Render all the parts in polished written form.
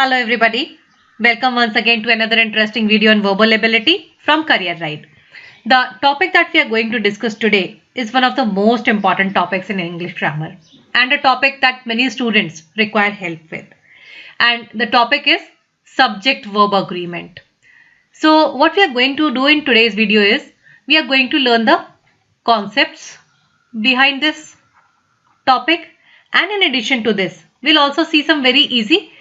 Hello everybody. Welcome once again to another interesting video on verbal ability from CareerRide. The topic that we are going to discuss today is one of the most important topics in English grammar and a topic that many students require help with. And the topic is Subject Verb Agreement. So what we are going to do in today's video is we are going to learn the concepts behind this topic, and in addition to this we'll also see some very easy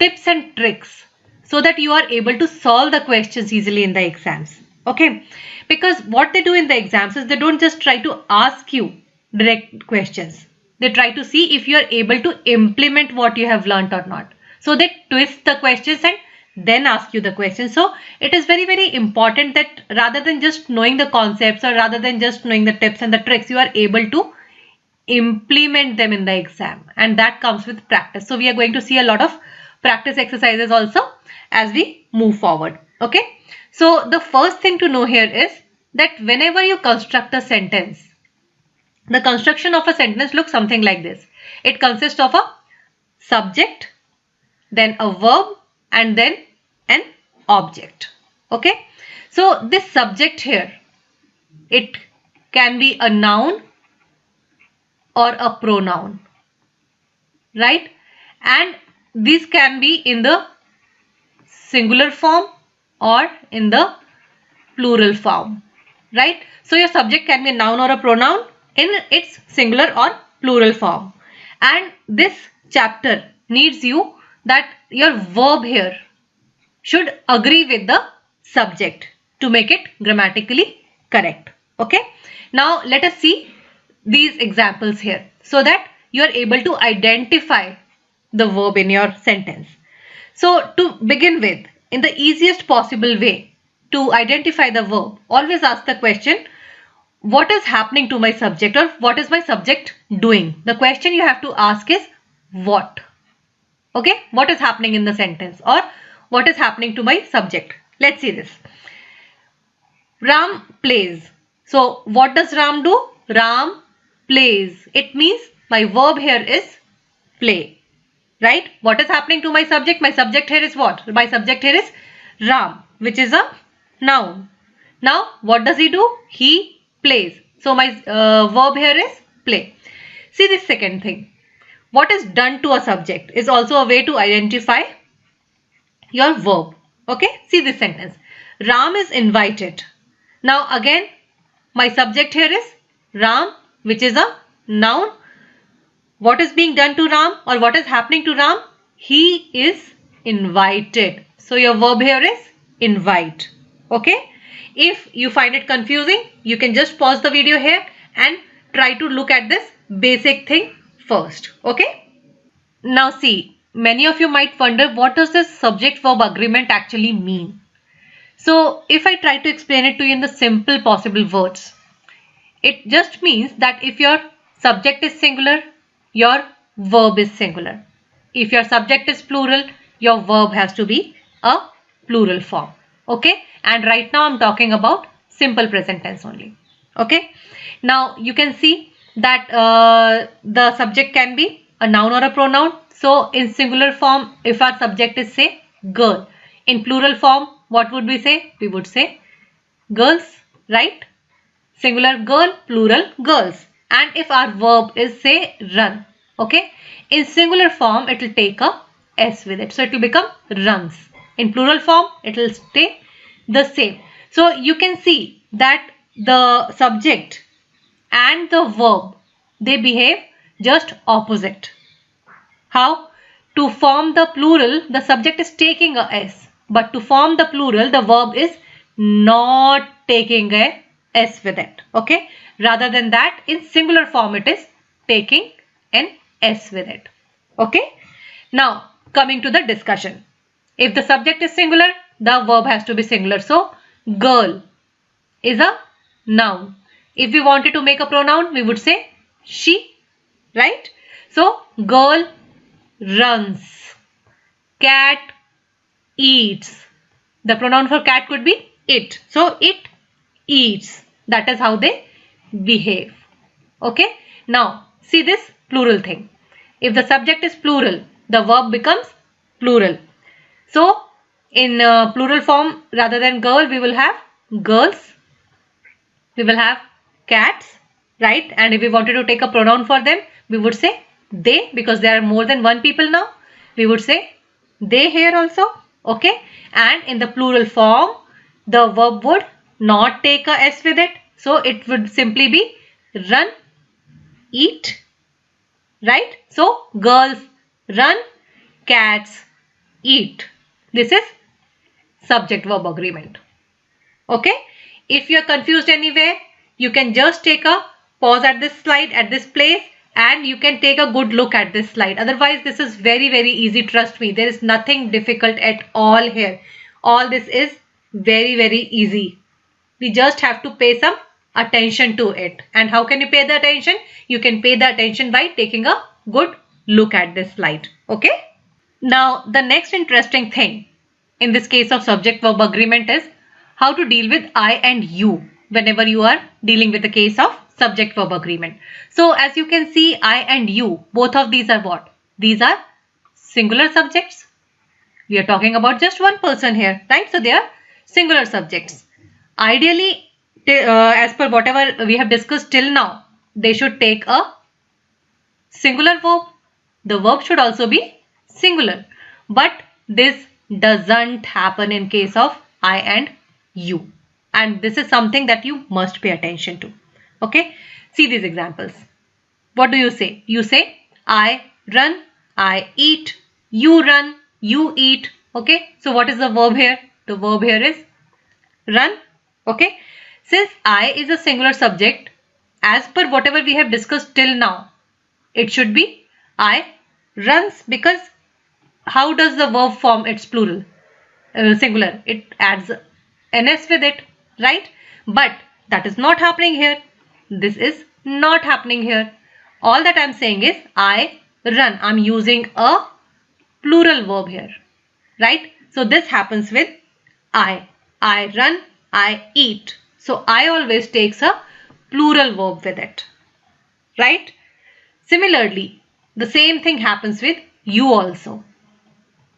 tips and tricks so that you are able to solve the questions easily in the exams. Okay, because what they do in the exams is they don't just try to ask you direct questions. They try to see if you are able to implement what you have learnt or not. So they twist the questions and then ask you the question. So it is very, very important that rather than just knowing the concepts or rather than just knowing the tips and the tricks, you are able to implement them in the exam, and that comes with practice. So we are going to see a lot of practice exercises also as we move forward. Okay, so the first thing to know here is that whenever you construct a sentence, the construction of a sentence looks something like this. It consists of a subject, then a verb, and then an object. Okay, so this subject here, it can be a noun or a pronoun, right? And these can be in the singular form or in the plural form, right? So your subject can be a noun or a pronoun in its singular or plural form. And this chapter needs you that your verb here should agree with the subject to make it grammatically correct. Okay, now let us see these examples here so that you are able to identify the verb in your sentence. So to begin with, in the easiest possible way to identify the verb, always ask the question, what is happening to my subject, or what is my subject doing? The question you have to ask is what. Okay, what is happening in the sentence, or what is happening to my subject? Let's see this. Ram plays. So what does Ram do? Ram plays. It means my verb here is play, right? What is happening to my subject? My subject here is what? My subject here is Ram, which is a noun. Now what does he do? He plays. So my verb here is play. See this second thing. What is done to a subject is also a way to identify your verb. Okay, see this sentence. Ram is invited. Now again, my subject here is Ram, which is a noun. What is being done to Ram, or what is happening to Ram? He is invited. So your verb here is invite. Okay, if you find it confusing, you can just pause the video here and try to look at this basic thing first. Okay, now see, many of you might wonder, what does this subject verb agreement actually mean? So if I try to explain it to you in the simple possible words, it just means that if your subject is singular, your verb is singular. If your subject is plural, your verb has to be a plural form. Okay, and right now I'm talking about simple present tense only. Okay, now you can see that the subject can be a noun or a pronoun. So in singular form, if our subject is say girl, in plural form, what would we say? We would say girls, right? Singular girl, plural girls. And if our verb is say run, okay, in singular form it will take a s with it, so it will become runs. In plural form it will stay the same. So you can see that the subject and the verb, they behave just opposite. How? To form the plural, the subject is taking a s, but to form the plural, the verb is not taking a s with it. Okay, rather than that, in singular form it is taking an s with it. Okay, now coming to the discussion. If the subject is singular, the verb has to be singular. So girl is a noun. If we wanted to make a pronoun, we would say she, right? So girl runs, cat eats. The pronoun for cat could be it. So it eats. That is how they behave. Okay, now see this plural thing. If the subject is plural, the verb becomes plural. So in plural form, rather than girl, we will have girls, we will have cats, right? And if we wanted to take a pronoun for them, we would say they, because there are more than one people now. We would say they here also, okay? And in the plural form, the verb would not take a s with it, so it would simply be run, eat, right? So girls run, cats eat. This is subject verb agreement. Okay, if you're confused anywhere, you can just take a pause at this slide, at this place, and you can take a good look at this slide. Otherwise, this is very, very easy. Trust me, there is nothing difficult at all here. All this is very, very easy. We just have to pay some attention to it. And how can you pay the attention? You can pay the attention by taking a good look at this slide. Okay. Now, the next interesting thing in this case of subject verb agreement is how to deal with I and you whenever you are dealing with the case of subject verb agreement. So as you can see, I and you, both of these are what? These are singular subjects. We are talking about just one person here, right? So they are singular subjects. Ideally, as per whatever we have discussed till now, they should take a singular verb. The verb should also be singular. But this doesn't happen in case of I and you. And this is something that you must pay attention to. Okay. See these examples. What do you say? You say I run, I eat, you run, you eat. Okay. So what is the verb here? The verb here is run. Okay. Since I is a singular subject, as per whatever we have discussed till now, it should be I runs, because how does the verb form its plural? Singular. It adds an s with it, right? But that is not happening here. This is not happening here. All that I'm saying is I run. I'm using a plural verb here, right? So this happens with I. I run, I eat. So I always takes a plural verb with it, right? Similarly, the same thing happens with you also.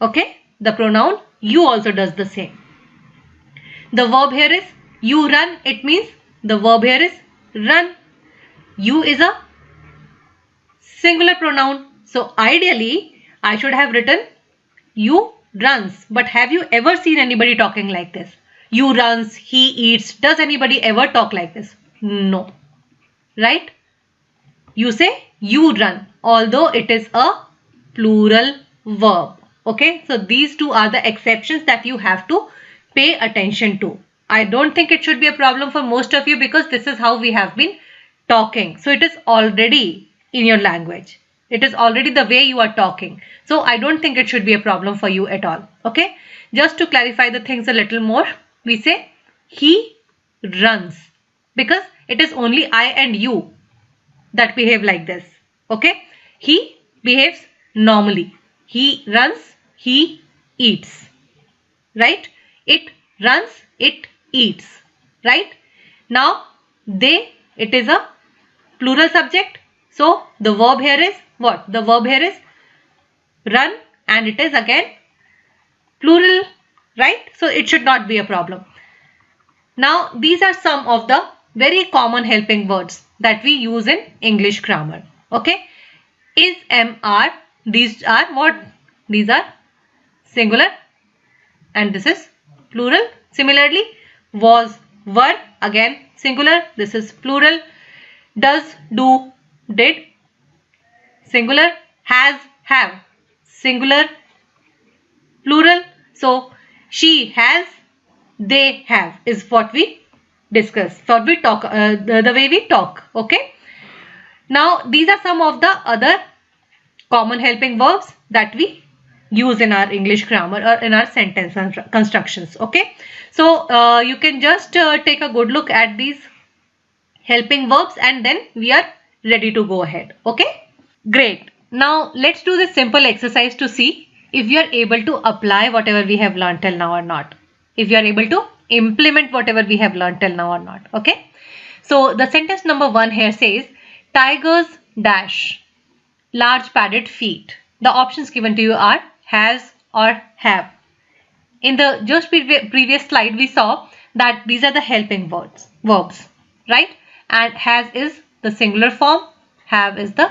Okay, the pronoun you also does the same. The verb here is you run. It means the verb here is run. You is a singular pronoun. So ideally, I should have written you runs. But have you ever seen anybody talking like this? You runs, he eats. Does anybody ever talk like this? No. Right? You say you run, although it is a plural verb. Okay, so these two are the exceptions that you have to pay attention to. I don't think it should be a problem for most of you, because this is how we have been talking. So it is already in your language. It is already the way you are talking. So I don't think it should be a problem for you at all. Okay, just to clarify the things a little more, we say he runs, because it is only I and you that behave like this. Okay, he behaves normally. He runs, he eats, right? It runs, it eats, right? Now they, it is a plural subject, so the verb here is what? The verb here is run, and it is again plural, right? So it should not be a problem. Now these are some of the very common helping words that we use in English grammar. Okay, is, am, are, these are what? These are singular, and this is plural. Similarly, was, were, again singular, this is plural. Does, do, did, singular. Has, have, singular, plural. So she has, they have is what we discuss, what we talk, the way we talk. Okay, now these are some of the other common helping verbs that we use in our English grammar or in our sentence constructions. Okay, so you can just take a good look at these helping verbs, and then we are ready to go ahead. Okay, great. Now let's do this simple exercise to see if you are able to apply whatever we have learned till now or not. If you are able to implement whatever we have learned till now or not. Okay, so the sentence number 1 here says tigers dash large padded feet. The options given to you are has or have. in the just previous slide, we saw that these are the helping verbs, right? And has is the singular form, have is the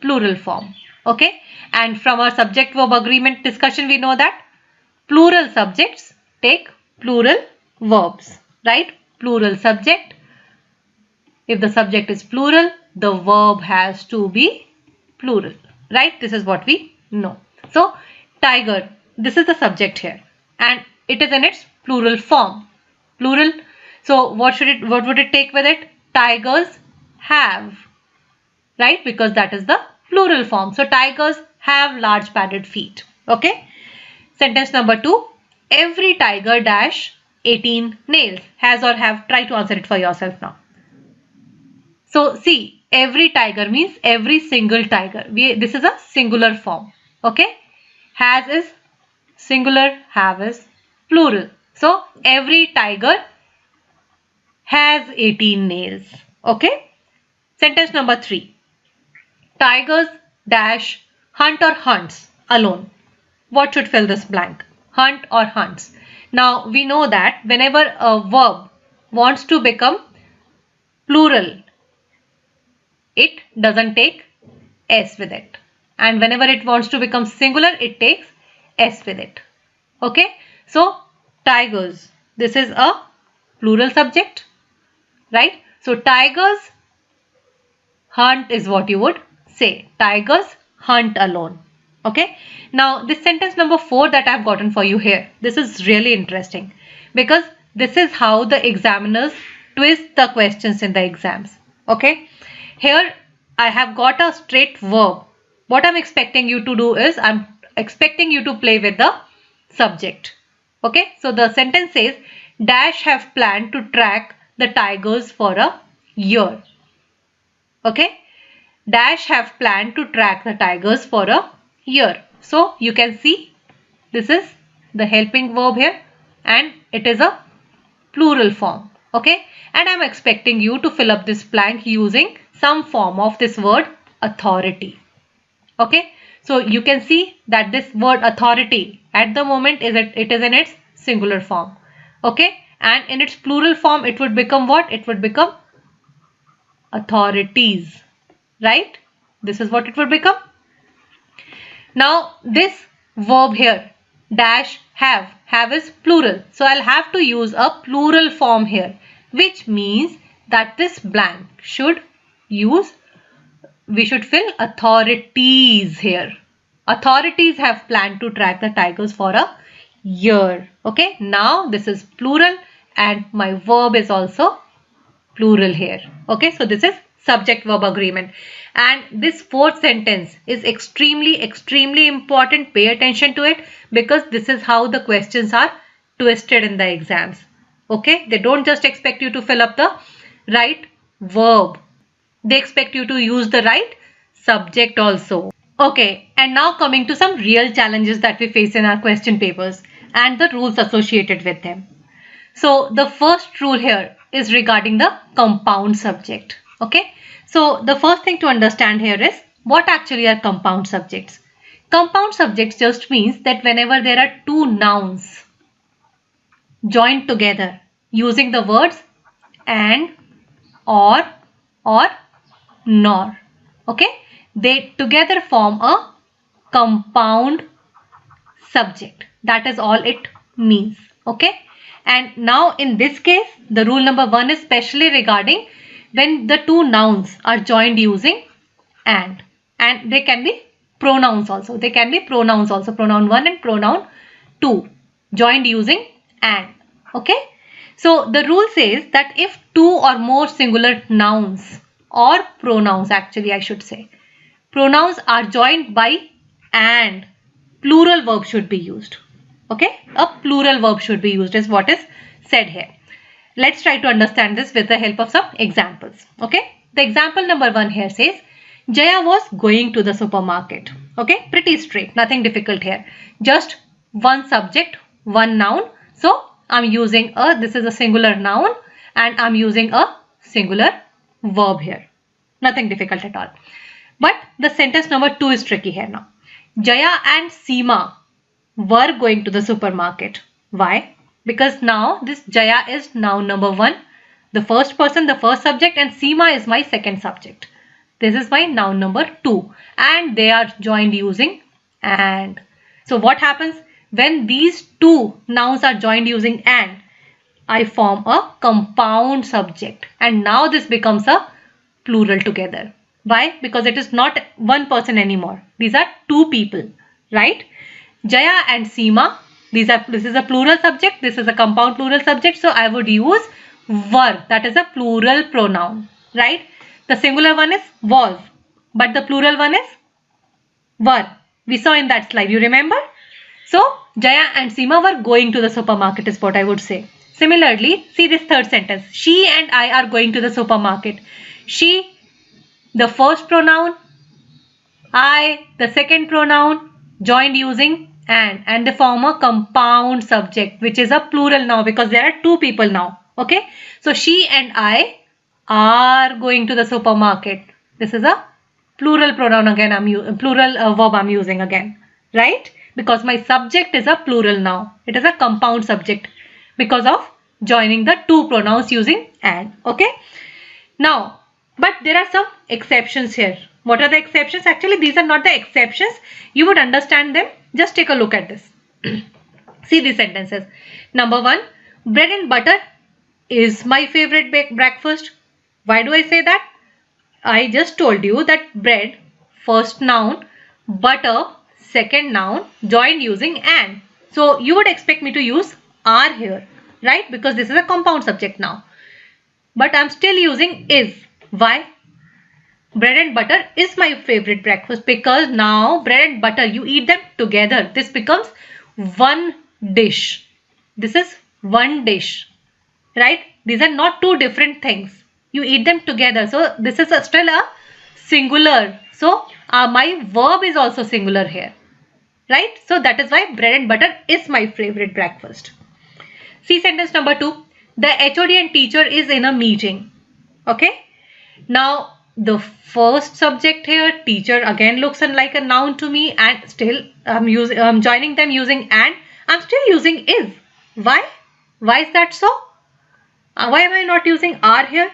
plural form. Okay, and from our subject verb agreement discussion, we know that plural subjects take plural verbs, right? Plural subject. If the subject is plural, the verb has to be plural, right? This is what we know. So, tiger, this is the subject here, and it is in its plural form. Plural. So, what would it take with it? Tigers have, right? Because that is the plural form. So, tigers have large padded feet. Okay. Sentence number 2. Every tiger dash 18 nails. Has or have. Try to answer it for yourself now. So see, every tiger means every single tiger. This is a singular form. Okay. Has is singular, have is plural. So every tiger has 18 nails. Okay. Sentence number 3. Tigers dash hunt or hunts alone. What should fill this blank? Hunt or hunts. Now we know that whenever a verb wants to become plural, it doesn't take s with it. And whenever it wants to become singular, it takes s with it. Okay. So tigers, this is a plural subject, right? So tigers hunt is what you would say. Tigers hunt alone. Okay. Now this sentence number 4 that I've gotten for you here, this is really interesting because this is how the examiners twist the questions in the exams. Okay. Here I have got a straight verb. What I'm expecting you to do is I'm expecting you to play with the subject. Okay. So the sentence says dash have planned to track the tigers for a year. Okay. Dash have planned to track the tigers for a year. So you can see this is the helping verb here and it is a plural form. Okay. And I'm expecting you to fill up this blank using some form of this word authority. Okay. So you can see that this word authority at the moment it is in its singular form. Okay. And in its plural form it would become what? It would become authorities. Right? This is what it would become. Now this verb here, dash have is plural. So I'll have to use a plural form here, which means that this blank we should fill authorities here. Authorities have planned to track the tigers for a year. Okay, now this is plural and my verb is also plural here. Okay, so this is subject verb agreement. And this fourth sentence is extremely important. Pay attention to it because this is how the questions are twisted in the exams. Okay, they don't just expect you to fill up the right verb. They expect you to use the right subject also. Okay, and now coming to some real challenges that we face in our question papers and the rules associated with them. So the first rule here is regarding the compound subject. Okay, so the first thing to understand here is what actually are compound subjects. Compound subjects just means that whenever there are two nouns joined together using the words and, or nor, okay, they together form a compound subject. That is all it means. Okay, and now in this case the rule number 1 is specially regarding when the two nouns are joined using and they can be pronouns also. They can be pronouns also, pronoun 1 and pronoun 2 joined using and. Okay, so the rule says that if two or more singular nouns or pronouns, actually I should say, pronouns are joined by and, plural verb should be used. Okay, a plural verb should be used is what is said here. Let's try to understand this with the help of some examples. Okay, the example number 1 here says Jaya was going to the supermarket. Okay, pretty straight, nothing difficult here. Just one subject, one noun. So I'm using this is a singular noun and I'm using a singular verb here. Nothing difficult at all. But the sentence number 2 is tricky here now. Jaya and Seema were going to the supermarket. Why? Because now this Jaya is noun number 1, the first person, the first subject, and Seema is my second subject. This is my noun number 2, and they are joined using and. So what happens when these two nouns are joined using and? I form a compound subject, and now this becomes a plural together. Why? Because it is not one person anymore. These are two people, right? Jaya and Seema. This is a plural subject. This is a compound plural subject. So I would use were. That is a plural pronoun, right? The singular one is was, but the plural one is were. We saw in that slide. You remember? So Jaya and Seema were going to the supermarket is what I would say. Similarly, see this third sentence. She and I are going to the supermarket. She, the first pronoun, I, the second pronoun, joined using and they form a compound subject, which is a plural now because there are two people now. Okay, so she and I are going to the supermarket. This is a plural pronoun again. Plural verb I'm using again, right? Because my subject is a plural now. It is a compound subject because of joining the two pronouns using and. Okay. Now, but there are some exceptions here. What are the exceptions? Actually, these are not the exceptions. You would understand them. Just take a look at this. See these sentences. Number 1, bread and butter is my favorite breakfast. Why do I say that? I just told you that bread, first noun, butter, second noun, joined using and. So you would expect me to use are here, right? Because this is a compound subject now. But I'm still using is. Why? Bread and butter is my favorite breakfast because now bread and butter, you eat them together. This becomes one dish. This is one dish, right? These are not two different things. You eat them together. So this is still a singular. So my verb is also singular here, right? So that is why bread and butter is my favorite breakfast. See sentence number 2. The HOD and teacher is in a meeting. Okay. Now the first subject here, teacher, again looks like a noun to me, and still I'm joining them using and. I'm still using is. Why? Why is that so? Why am I not using are here?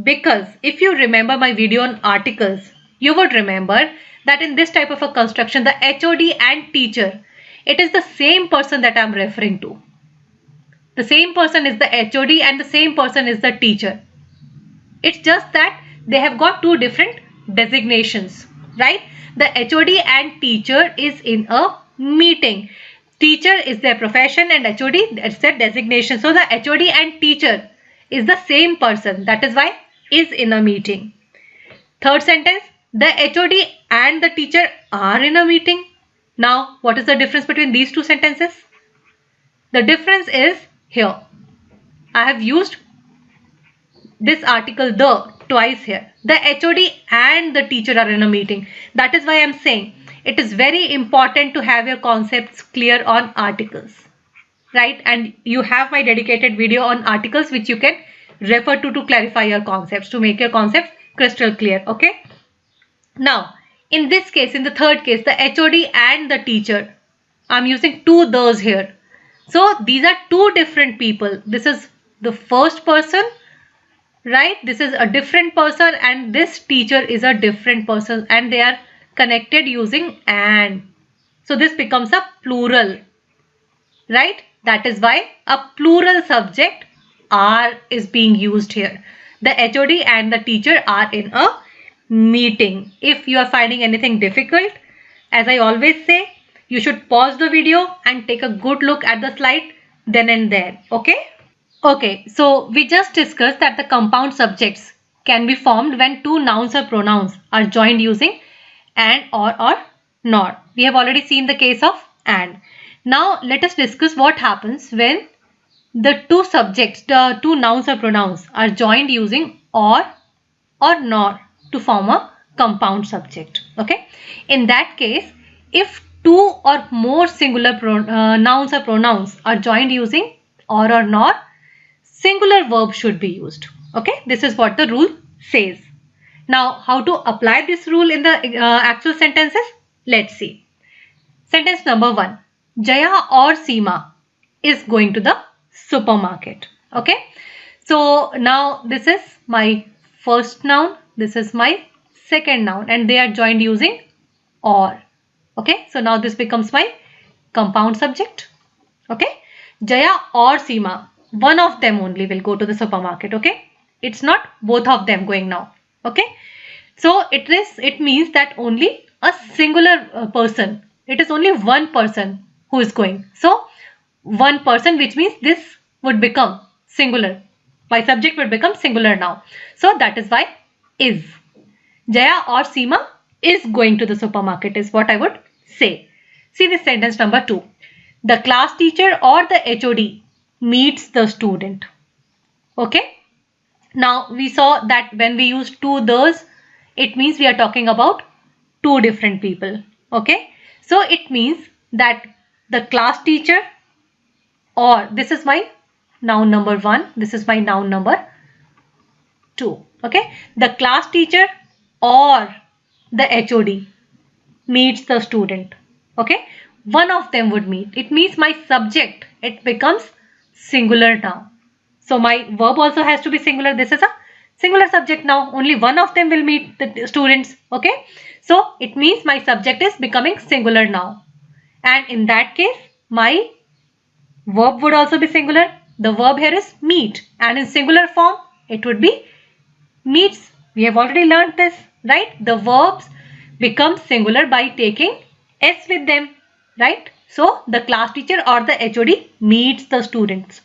Because if you remember my video on articles, you would remember that in this type of a construction, the HOD and teacher, it is the same person that I'm referring to. The same person is the HOD and the same person is the teacher. It's just that they have got two different designations, right? The HOD and teacher is in a meeting. Teacher is their profession and HOD is their designation. So the HOD and teacher is the same person. That is why is in a meeting. Third sentence, the HOD and the teacher are in a meeting. Now, what is the difference between these two sentences? The difference is here. I have used this article the twice here. The HOD and the teacher are in a meeting. That is why I am saying it is very important to have your concepts clear on articles, right? And you have my dedicated video on articles which you can refer to clarify your concepts, to make your concepts crystal clear. Okay. Now, in this case, in the third case, the HOD and the teacher, I'm using two those here. So these are two different people. This is the first person, right? This is a different person and this teacher is a different person and they are connected using and. So this becomes a plural, right? That is why a plural subject are is being used here. The HOD and the teacher are in a meeting. If you are finding anything difficult, as I always say, you should pause the video and take a good look at the slide then and there. Okay? Okay, so we just discussed that the compound subjects can be formed when two nouns or pronouns are joined using and or not. We have already seen the case of and. Now let us discuss what happens when the two subjects, the two nouns or pronouns are joined using or not to form a compound subject. Okay. In that case, if two or more singular nouns or pronouns are joined using or not, singular verb should be used. Okay. This is what the rule says. Now, how to apply this rule in the actual sentences? Let's see. Sentence number 1. Jaya or Seema is going to the supermarket. Okay. So now this is my first noun. This is my second noun and they are joined using or. Okay. So now this becomes my compound subject. Okay. Jaya or Seema, one of them only will go to the supermarket. Okay. It's not both of them going now. Okay. So it means that only a singular person. It is only one person who is going. So one person, which means this would become singular. My subject would become singular now. So that is why is. Jaya or Seema is going to the supermarket is what I would say. See this sentence number 2. The class teacher or the HOD meets the student. Okay. Now we saw that when we use two those, it means we are talking about two different people. Okay. So it means that the class teacher, or this is my noun number 1, this is my noun number 2. Okay. The class teacher or the HOD meets the student. Okay. One of them would meet. It means my subject, it becomes singular now. So my verb also has to be singular. This is a singular subject now. Only one of them will meet the students. Okay. So it means my subject is becoming singular now. And in that case, my verb would also be singular. The verb here is meet. And in singular form, it would be meets. We have already learned this, right? The verbs become singular by taking S with them, right? So the class teacher or the HOD meets the students.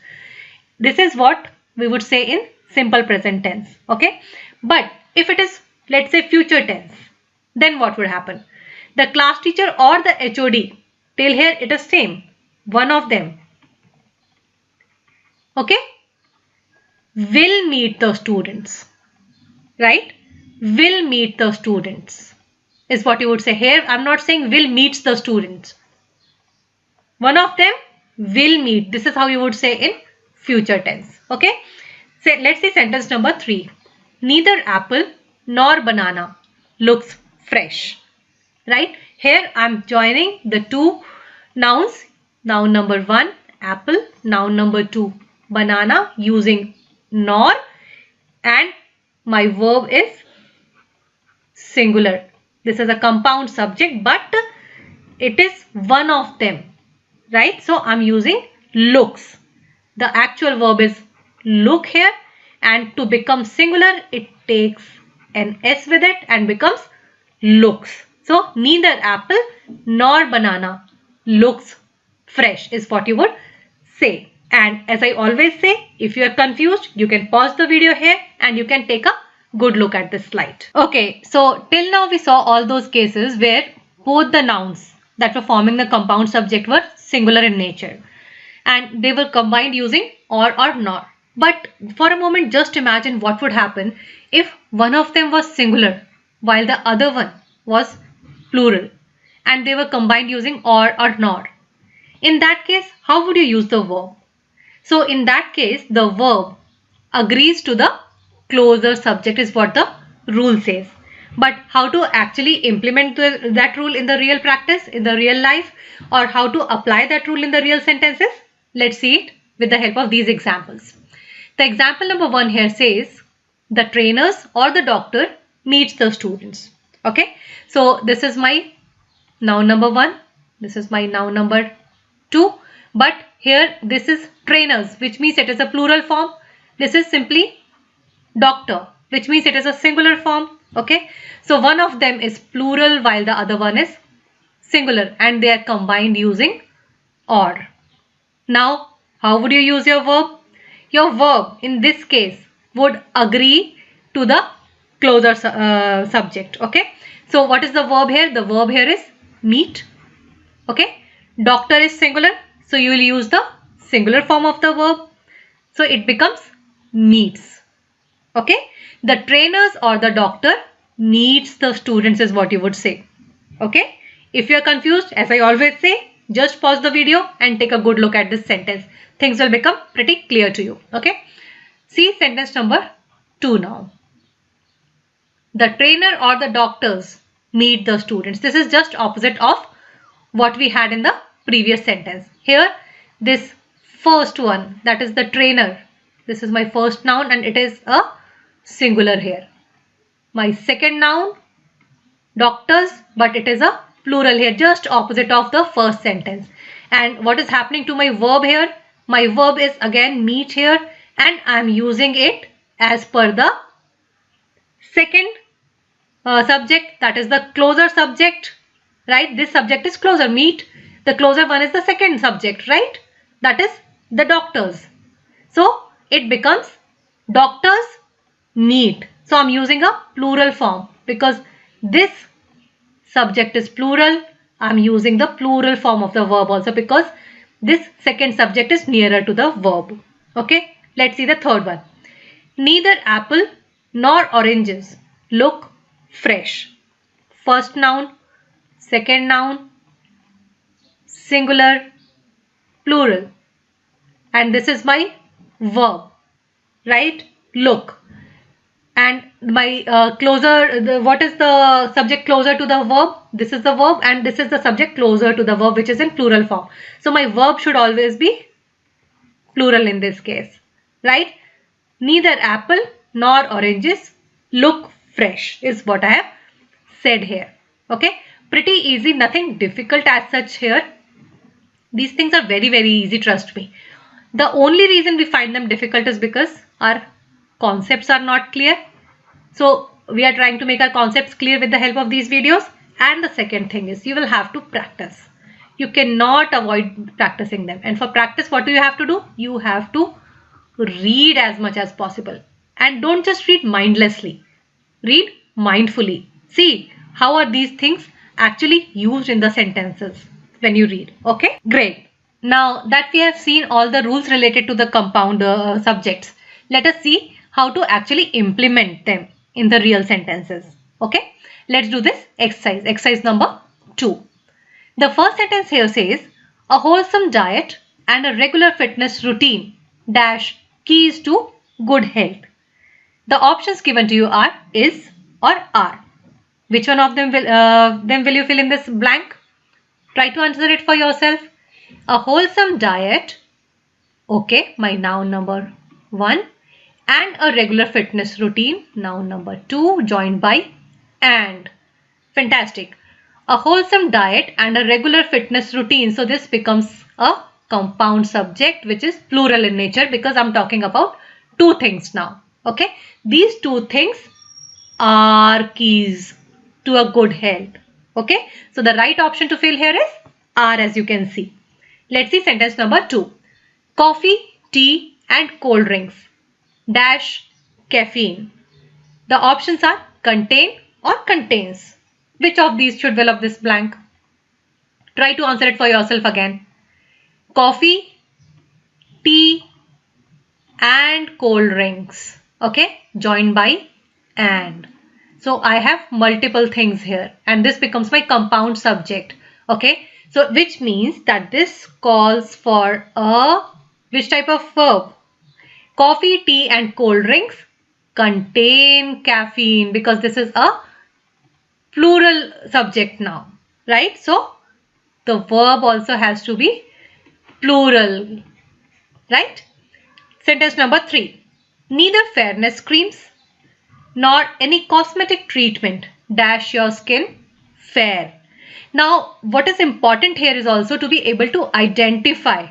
This is what we would say in simple present tense. Okay. But if it is, let's say, future tense, then what would happen? The class teacher or the HOD, till here it is same. One of them, okay, will meet the students, right? Will meet the students is what you would say. Here I'm not saying will meets the students. One of them will meet. This is how you would say in future tense. Okay. So let's see sentence number 3. Neither apple nor banana looks fresh. Right. Here I'm joining the two nouns. Noun number 1 apple. Noun number 2 banana using nor, and my verb is singular. This is a compound subject, but it is one of them. Right. So I'm using looks. The actual verb is look here, and to become singular it takes an S with it and becomes looks. So neither apple nor banana looks fresh is what you would say. And as I always say, if you are confused, you can pause the video here and you can take a good look at this slide. Okay, so till now we saw all those cases where both the nouns that were forming the compound subject were singular in nature and they were combined using or nor. But for a moment, just imagine what would happen if one of them was singular while the other one was plural and they were combined using or nor. In that case, how would you use the verb? So in that case, the verb agrees to the closer subject is what the rule says. But how to actually implement that rule in the real practice, in the real life, or how to apply that rule in the real sentences? Let's see it with the help of these examples. The example number 1 here says, the trainers or the doctor meets the students. Okay. So this is my noun number 1. This is my noun number 2. But here this is trainers, which means it is a plural form. This is simply doctor, which means it is a singular form. Okay. So one of them is plural while the other one is singular and they are combined using or. Now, how would you use your verb? Your verb in this case would agree to the closer subject. Okay. So what is the verb here? The verb here is meet. Okay. Doctor is singular. So you will use the singular form of the verb. So it becomes meets. Okay. The trainers or the doctor meets the students is what you would say. Okay. If you are confused, as I always say, just pause the video and take a good look at this sentence. Things will become pretty clear to you. Okay. See sentence number 2 now. The trainer or the doctors meet the students. This is just opposite of what we had in the previous sentence. Here, this first one, that is the trainer. This is my first noun and it is a singular here. My second noun, doctors, but it is a plural here, just opposite of the first sentence. And what is happening to my verb here? My verb is again meet here and I am using it as per the second subject, that is the closer subject, right? This subject is closer, meet. The closer one is the second subject, right? That is the doctors. So it becomes doctors meet. So I'm using a plural form because this subject is plural. I'm using the plural form of the verb also because this second subject is nearer to the verb. Okay, let's see the third one. Neither apple nor oranges look fresh. First noun, second noun, singular, plural. And this is my verb, right? Look. And my what is the subject closer to the verb? This is the verb and this is the subject closer to the verb, which is in plural form. So my verb should always be plural in this case, right? Neither apple nor oranges look fresh is what I have said here. Okay, pretty easy, nothing difficult as such here. These things are very, very easy, trust me. The only reason we find them difficult is because our concepts are not clear. So we are trying to make our concepts clear with the help of these videos. And the second thing is you will have to practice. You cannot avoid practicing them. And for practice, what do you have to do? You have to read as much as possible. And don't just read mindlessly. Read mindfully. See how are these things actually used in the sentences when you read. Okay, great. Now that we have seen all the rules related to the compound subjects, let us see how to actually implement them in the real sentences. Okay, let's do this exercise. Exercise number 2. The first sentence here says, a wholesome diet and a regular fitness routine dash keys to good health. The options given to you are is or are. Which one of them will you fill in this blank? Try to answer it for yourself. A wholesome diet, okay, my noun number 1, and a regular fitness routine, noun number 2, joined by and. Fantastic. A wholesome diet and a regular fitness routine. So this becomes a compound subject which is plural in nature because I'm talking about two things now. Okay, these two things are keys to a good health. Okay, so the right option to fill here is are, as you can see. Let's see sentence number 2. Coffee, tea and cold drinks dash caffeine. The options are contain or contains. Which of these should fill up this blank? Try to answer it for yourself again. Coffee, tea and cold drinks. Okay, joined by and. So I have multiple things here and this becomes my compound subject. Okay, so which means that this calls for a which type of verb? Coffee, tea and cold drinks contain caffeine because this is a plural subject now, right? So the verb also has to be plural, right? Sentence number 3. Neither fairness creams nor any cosmetic treatment dash your skin fair. Now what is important here is also to be able to identify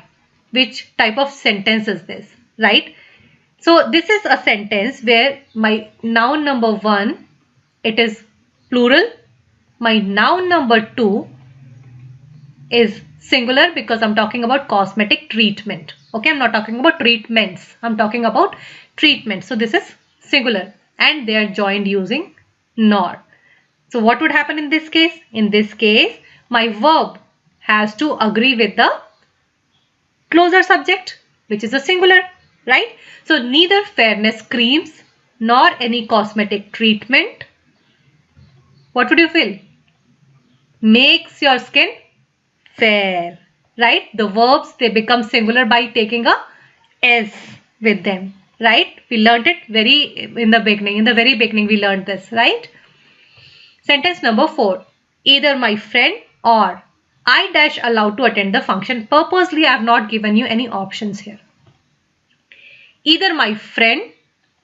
which type of sentence is this, right? So this is a sentence where my noun number 1, it is plural. My noun number 2 is singular because I'm talking about cosmetic treatment. Okay, I'm not talking about treatments. I'm talking about treatment. So this is singular and they are joined using nor. So what would happen in this case? In this case, my verb has to agree with the closer subject, which is a singular, right? So neither fairness creams nor any cosmetic treatment. What would you fill? Makes your skin fair, right? The verbs, they become singular by taking a s with them, right? We learned it in the very beginning we learned this, right? Sentence number 4. Either my friend or I dash allowed to attend the function. Purposely, I have not given you any options here. Either my friend,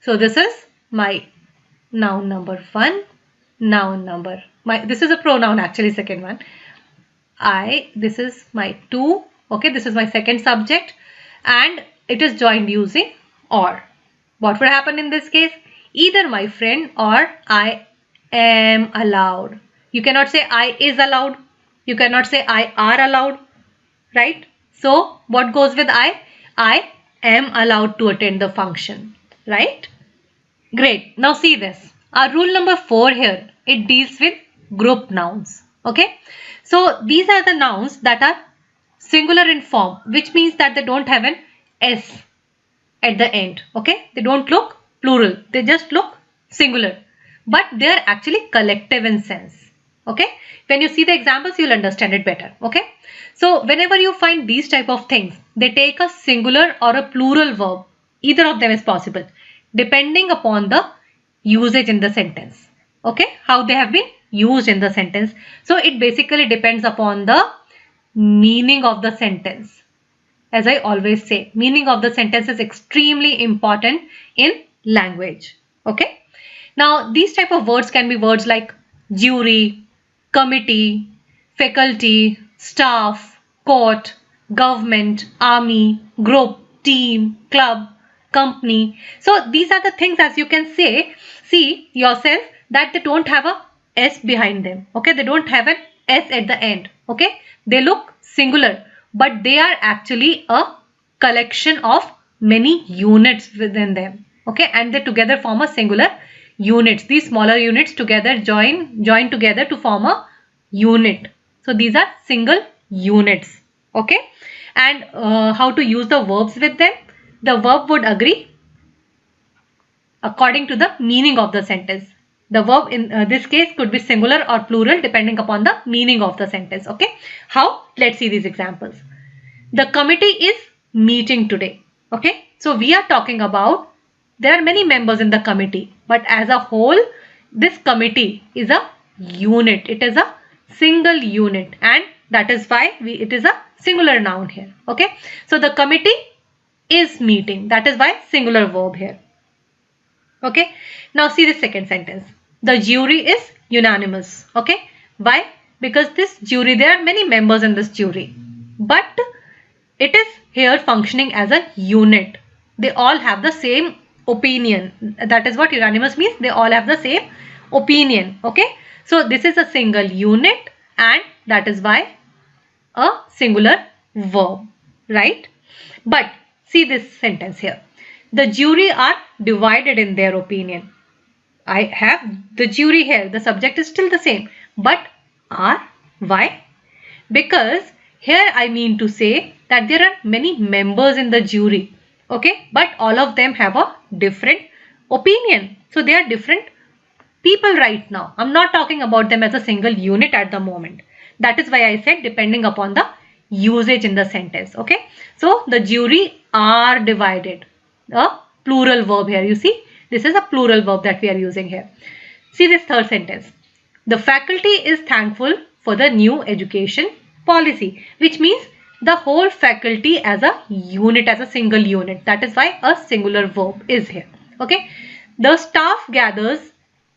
so this is my noun number 1, noun number, this is a pronoun actually, second one. I, this is my 2, okay, this is my second subject, and it is joined using or. What would happen in this case? Either my friend or I am allowed. You cannot say I is allowed. You cannot say I are allowed, right? So what goes with I? I am allowed to attend the function, right? Great. Now see this. Our rule number 4 here, it deals with group nouns. Okay. So these are the nouns that are singular in form, which means that they don't have an S at the end. Okay. They don't look plural. They just look singular. But they are actually collective in sense. Okay. When you see the examples, you'll understand it better. Okay. So whenever you find these type of things, they take a singular or a plural verb. Either of them is possible, depending upon the usage in the sentence. Okay, how they have been used in the sentence. So it basically depends upon the meaning of the sentence. As I always say, meaning of the sentence is extremely important in language. Okay. Now these type of words can be words like jury, committee, faculty, staff, court, government, army, group, team, club, company. So these are the things, as you can see yourself, that they don't have a S behind them. Okay, they don't have an S at the end. Okay, they look singular, but they are actually a collection of many units within them. Okay, and they together form a singular units. These smaller units together join together to form a unit. So these are single units. Okay, and how to use the verbs with them? The verb would agree according to the meaning of the sentence. The verb in this case could be singular or plural depending upon the meaning of the sentence. Okay, how? Let's see these examples. The committee is meeting today. Okay, so we are talking about there are many members in the committee, but as a whole, this committee is a unit. It is a single unit, and that is why it is a singular noun here. Okay, so the committee is meeting. That is why singular verb here. Okay, now see the second sentence. The jury is unanimous. Okay, why? Because this jury, there are many members in this jury, but it is here functioning as a unit. They all have the same opinion. That is what unanimous means. They all have the same opinion. Okay, so this is a single unit, and that is why a singular verb, right? But see this sentence here. The jury are divided in their opinion. I have the jury here. The subject is still the same, but are. Why? Because here I mean to say that there are many members in the jury. Okay, but all of them have a different opinion. So they are different people right now. I'm not talking about them as a single unit at the moment. That is why I said depending upon the usage in the sentence. Okay, so the jury are divided. A plural verb here. You see, this is a plural verb that we are using here. See this third sentence. The faculty is thankful for the new education policy, which means the whole faculty as a unit, as a single unit. That is why a singular verb is here. Okay. The staff gathers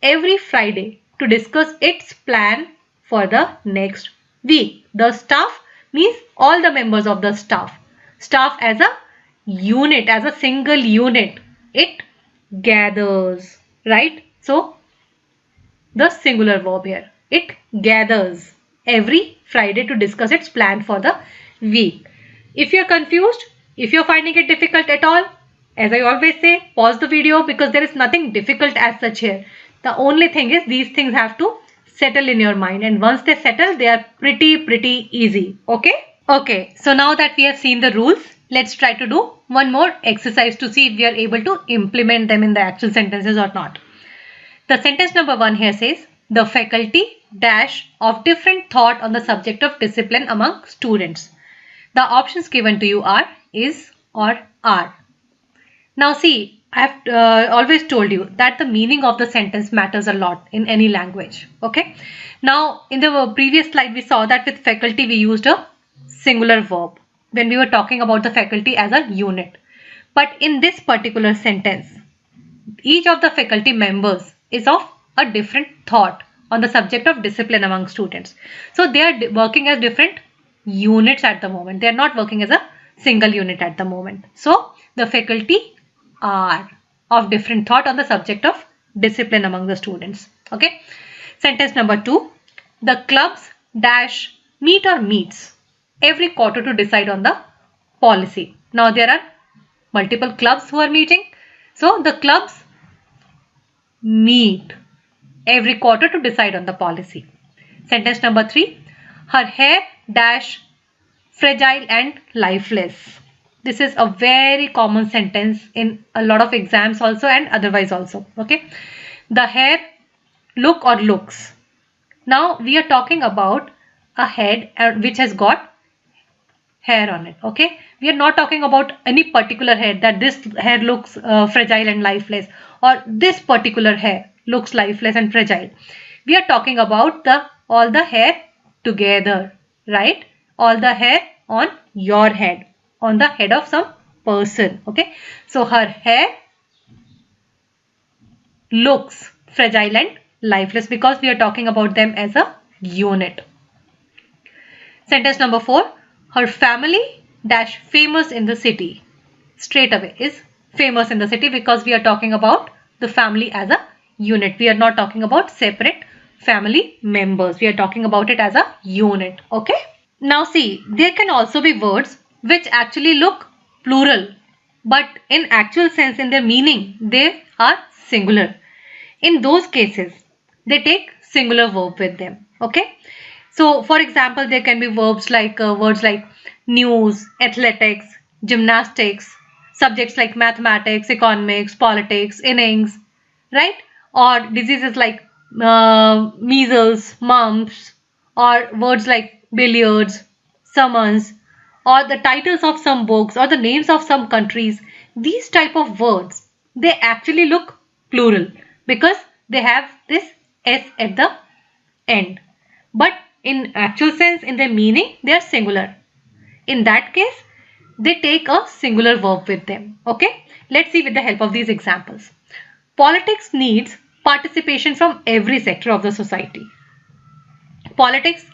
every Friday to discuss its plan for the next week. The staff means all the members of the staff. Staff as a unit, as a single unit. It gathers, right? So the singular verb here. It gathers every Friday to discuss its plan for the week. If you're confused, if you're finding it difficult at all, as I always say, pause the video because there is nothing difficult as such here. The only thing is these things have to settle in your mind, and once they settle, they are pretty easy. Okay? Okay, so now that we have seen the rules, let's try to do one more exercise to see if we are able to implement them in the actual sentences or not. The sentence number 1 here says, the faculty dash of different thought on the subject of discipline among students. The options given to you are is or are. Now see, I've always told you that the meaning of the sentence matters a lot in any language. Okay. Now in the previous slide we saw that with faculty we used a singular verb when we were talking about the faculty as a unit. But in this particular sentence, each of the faculty members is of a different thought on the subject of discipline among students. So they are working as different units at the moment. They are not working as a single unit at the moment. So the faculty are of different thought on the subject of discipline among the students. Okay. Sentence number 2. The clubs dash meet or meets every quarter to decide on the policy. Now there are multiple clubs who are meeting. So the clubs meet every quarter to decide on the policy. Sentence number 3. Her hair dash fragile and lifeless. This is a very common sentence in a lot of exams also and otherwise also. Okay. The hair look or looks. Now we are talking about a head which has got hair on it. Okay. We are not talking about any particular hair, that this hair looks fragile and lifeless, or this particular hair looks lifeless and fragile. We are talking about all the hair together, right? All the hair on your head, on the head of some person. Okay. So her hair looks fragile and lifeless because we are talking about them as a unit. Sentence number 4. Her family dash famous in the city. Straight away is famous in the city because we are talking about the family as a unit. We are not talking about separate family members. We are talking about it as a unit. Okay. Now see, there can also be words which actually look plural, but in actual sense, in their meaning, they are singular. In those cases, they take singular verb with them. Okay. So for example, there can be verbs like words like news, athletics, gymnastics, subjects like mathematics, economics, politics, innings, right? Or diseases like measles, mumps, or words like billiards, summons, or the titles of some books or the names of some countries. These type of words, they actually look plural because they have this S at the end. But in actual sense, in their meaning, they are singular. In that case, they take a singular verb with them. Okay, let's see with the help of these examples. Politics needs participation from every sector of the society. Politics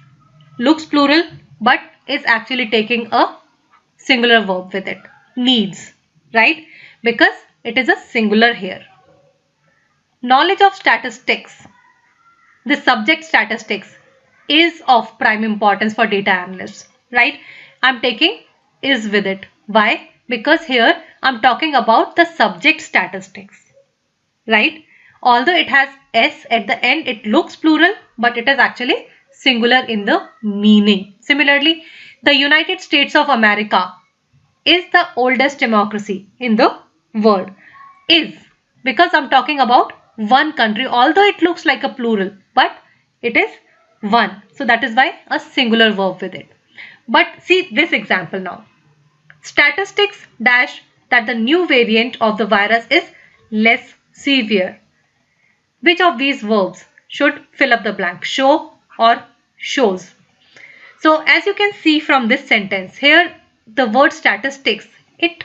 looks plural but is actually taking a singular verb with it. Needs, right? Because it is a singular here. Knowledge of statistics. The subject statistics is of prime importance for data analysts, right? I'm taking is with it. Why? Because here I'm talking about the subject statistics, right? Although it has S at the end, it looks plural, but it is actually singular in the meaning. Similarly, the United States of America is the oldest democracy in the world. Is, because I'm talking about one country, although it looks like a plural, but it is one. So that is why a singular verb with it. But see this example now. Statistics dash that the new variant of the virus is less severe. Which of these verbs should fill up the blank? Show or shows. So as you can see from this sentence, here the word statistics, it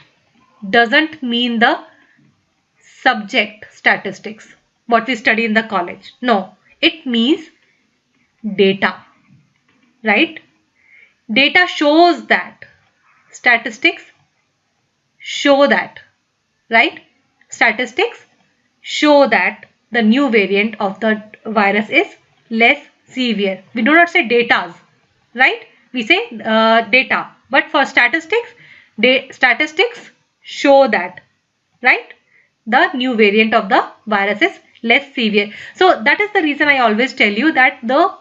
doesn't mean the subject statistics, what we study in the college. No, it means data, right? Data shows that. Statistics show that, right? Statistics show that the new variant of the virus is less severe. We do not say datas, right? We say data. But for statistics, statistics show that, right? The new variant of the virus is less severe. So that is the reason I always tell you that the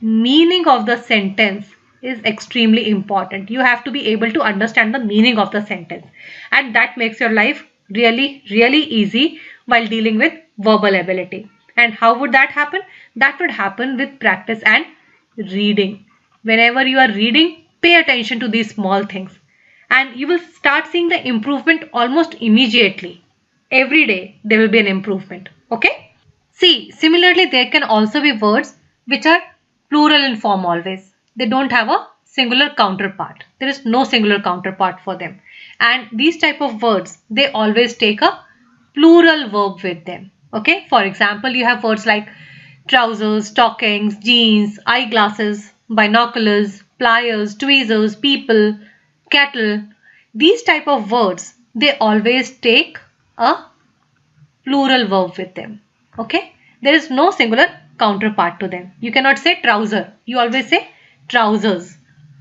meaning of the sentence is extremely important. You have to be able to understand the meaning of the sentence, and that makes your life really easy while dealing with verbal ability. And how would that happen? That would happen with practice and reading. Whenever you are reading, pay attention to these small things and you will start seeing the improvement almost immediately. Every day there will be an improvement. Okay. See, similarly, there can also be words which are plural in form always. They don't have a singular counterpart. There is no singular counterpart for them. And these type of words, they always take a plural verb with them. Okay. For example, you have words like trousers, stockings, jeans, eyeglasses, binoculars, pliers, tweezers, people, cattle. These type of words, they always take a plural verb with them. Okay. There is no singular counterpart to them. You cannot say trouser. You always say trousers.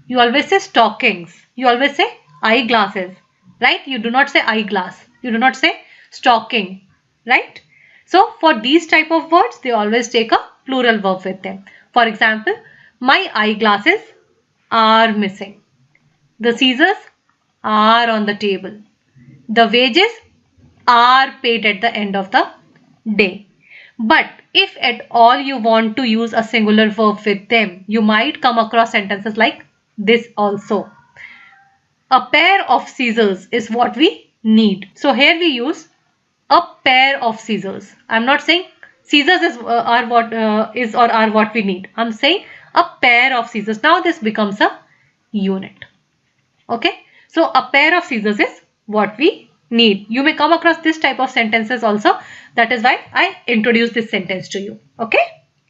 You always say stockings. You always say eyeglasses. Right? You do not say eyeglass. You do not say stocking. Right? So for these type of words, they always take a plural verb with them. For example, my eyeglasses are missing. The scissors are on the table. The wages are paid at the end of the day. But if at all you want to use a singular verb with them, you might come across sentences like this also. A pair of scissors is what we need. So here we use a pair of scissors. I'm not saying scissors are what we need. I'm saying a pair of scissors. Now this becomes a unit. Okay. So a pair of scissors is what we need. You may come across this type of sentences also. That is why I introduced this sentence to you. Okay.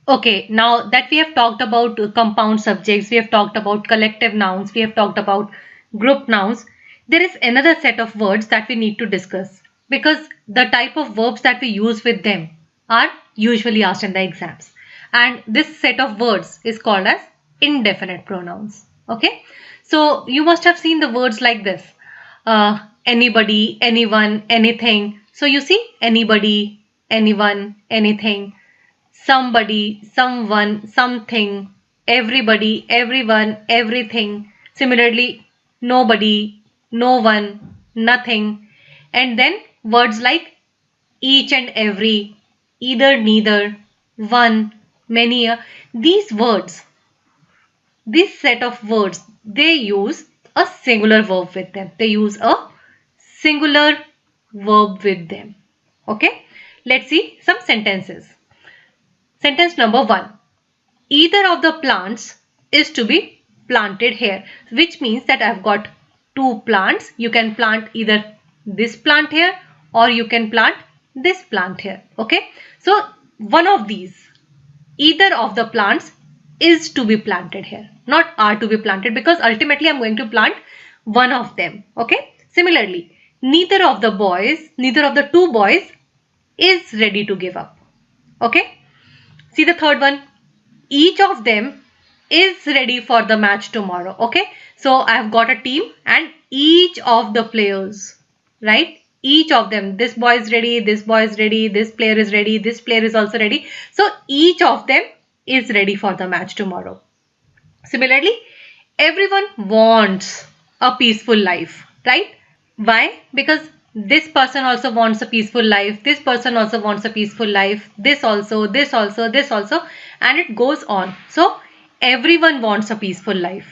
Okay. Now that we have talked about compound subjects, we have talked about collective nouns, we have talked about group nouns. There is another set of words that we need to discuss because the type of verbs that we use with them are usually asked in the exams. And this set of words is called as indefinite pronouns. Okay. So you must have seen the words like this. Anybody, anyone, anything. So you see anybody, anyone, anything, somebody, someone, something, everybody, everyone, everything. Similarly, nobody, no one, nothing. And then words like each and every, either, neither, one, many. These words, this set of words, they use a singular verb with them. They use a singular verb with them. Okay. Let's see some sentences. Sentence number 1. Either of the plants is to be planted here, which means that I've got two plants. You can plant either this plant here or you can plant this plant here. Okay. So one of these, either of the plants is to be planted here, not are to be planted, because ultimately I'm going to plant one of them. Okay. Similarly, neither of the two boys is ready to give up. Okay. See the third one. Each of them is ready for the match tomorrow. Okay. So I have got a team and each of the players, right? Each of them, this boy is ready, this boy is ready, this player is ready, this player is also ready. So each of them is ready for the match tomorrow. Similarly, everyone wants a peaceful life, right? Why? Because this person also wants a peaceful life, this person also wants a peaceful life, this also, this also, this also, and it goes on. So everyone wants a peaceful life,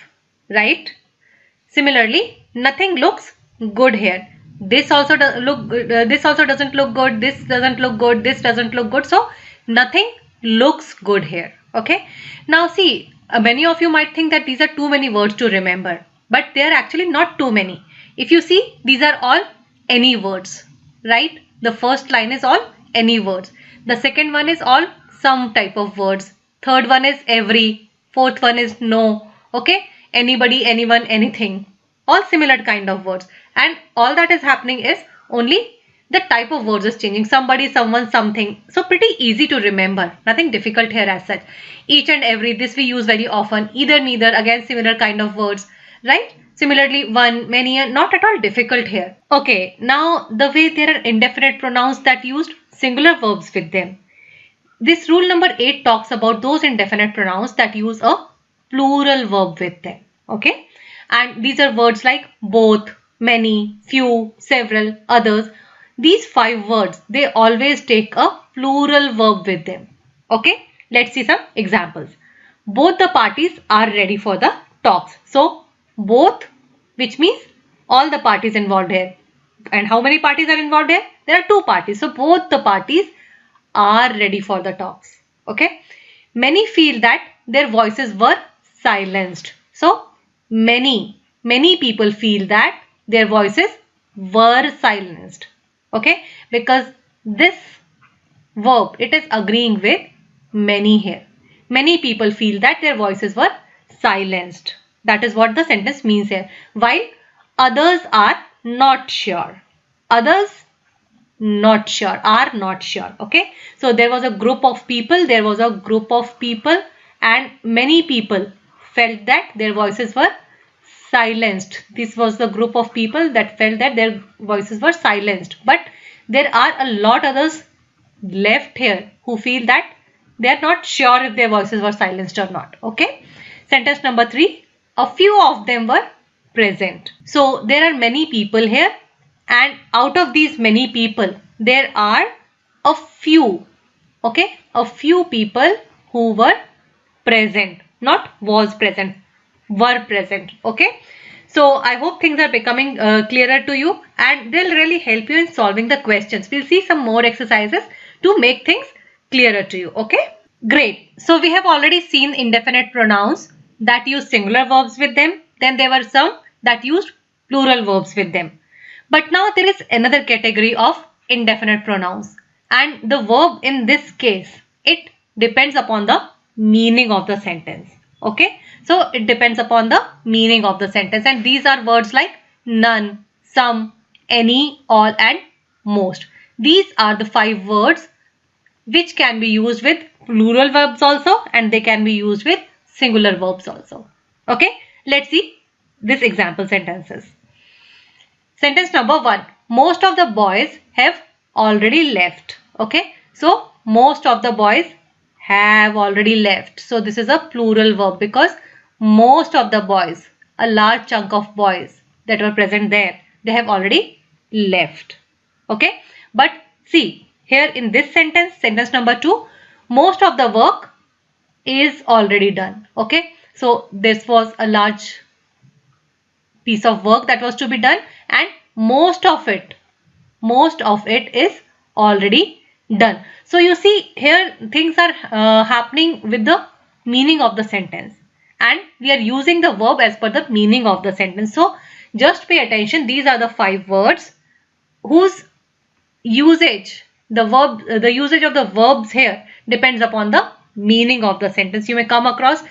right? Similarly, nothing looks good here. This also doesn't look good, this doesn't look good, this doesn't look good, this doesn't look good. So nothing looks good here. Okay. Now see, many of you might think that these are too many words to remember, but they are actually not too many. If you see, these are all any words, right? The first line is all any words. The second one is all some type of words. Third one is every. Fourth one is no. Okay. Anybody, anyone, anything. All similar kind of words. And all that is happening is only the type of words is changing. Somebody, someone, something. So pretty easy to remember. Nothing difficult here as such. Each and every, this we use very often. Either, neither, again similar kind of words, right? Similarly, one, many, not at all difficult here. Okay, now the way there are indefinite pronouns that used singular verbs with them. This rule number 8 talks about those indefinite pronouns that use a plural verb with them. Okay, and these are words like both, many, few, several, others. These 5 words, they always take a plural verb with them. Okay, let's see some examples. Both the parties are ready for the talks. So both, which means all the parties involved here. And how many parties are involved here? There are two parties. So both the parties are ready for the talks. Okay. Many feel that their voices were silenced. So many people feel that their voices were silenced. Okay. Because this verb, it is agreeing with many here. Many people feel that their voices were silenced. That is what the sentence means here. While others are not sure. Others not sure, are not sure. Okay. So there was a group of people, and many people felt that their voices were silenced. This was the group of people that felt that their voices were silenced. But there are a lot others left here who feel that they are not sure if their voices were silenced or not. Okay. Sentence number 3. A few of them were present. So there are many people here, and out of these many people, there are a few. Okay. A few people who were present, not was present, were present. Okay. So I hope things are becoming clearer to you, and they'll really help you in solving the questions. We'll see some more exercises to make things clearer to you. Okay. Great. So we have already seen indefinite pronouns that use singular verbs with them. Then there were some that used plural verbs with them. But now there is another category of indefinite pronouns, and the verb in this case, it depends upon the meaning of the sentence. Okay. So it depends upon the meaning of the sentence, and these are words like none, some, any, all, and most. These are the 5 words which can be used with plural verbs also, and they can be used with singular verbs also. Okay. Let's see this example sentences. Sentence number 1. Most of the boys have already left. Okay. So most of the boys have already left. So this is a plural verb because most of the boys, a large chunk of boys that were present there, they have already left. Okay. But see here in this sentence, sentence number 2, most of the work is already done. Okay. So this was a large piece of work that was to be done, and most of it is already done. So you see here things are happening with the meaning of the sentence, and we are using the verb as per the meaning of the sentence. So just pay attention. These are the 5 words whose usage, the usage of the verbs here depends upon the meaning of the sentence. You may come across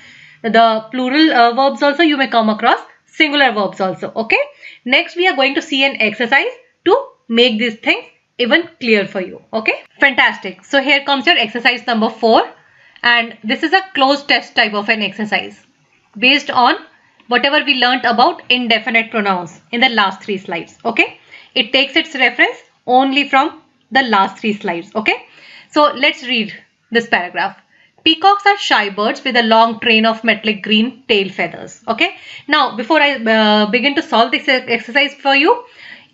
the plural verbs also, you may come across singular verbs also. Okay. Next we are going to see an exercise to make these things even clear for you. Okay. Fantastic. So here comes your exercise number 4, and this is a closed test type of an exercise based on whatever we learnt about indefinite pronouns in the last 3 slides. Okay. It takes its reference only from the last 3 slides. Okay. So let's read this paragraph. Peacocks are shy birds with a long train of metallic green tail feathers. Okay. Now, before I begin to solve this exercise for you,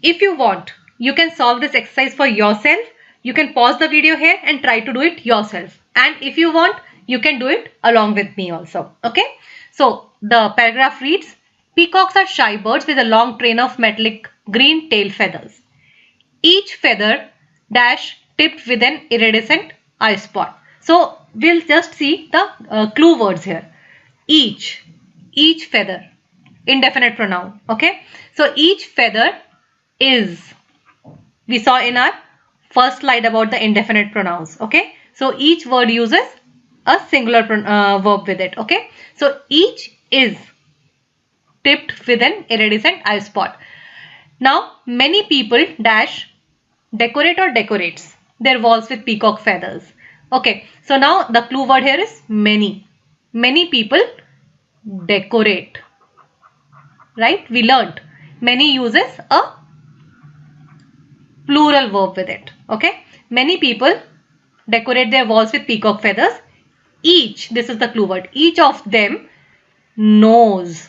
if you want, you can solve this exercise for yourself. You can pause the video here and try to do it yourself. And if you want, you can do it along with me also. Okay. So the paragraph reads, peacocks are shy birds with a long train of metallic green tail feathers. Each feather dash tipped with an iridescent eye spot. So we'll just see the clue words here. Each feather, indefinite pronoun. Okay. So each feather is, we saw in our first slide about the indefinite pronouns. Okay. So each word uses a singular verb with it. Okay. So each is tipped with an iridescent eye spot. Now many people dash decorate or decorates their walls with peacock feathers. Okay. So now the clue word here is many. Many people decorate. Right? We learnt many uses a plural verb with it. Okay. Many people decorate their walls with peacock feathers. Each, this is the clue word, each of them knows.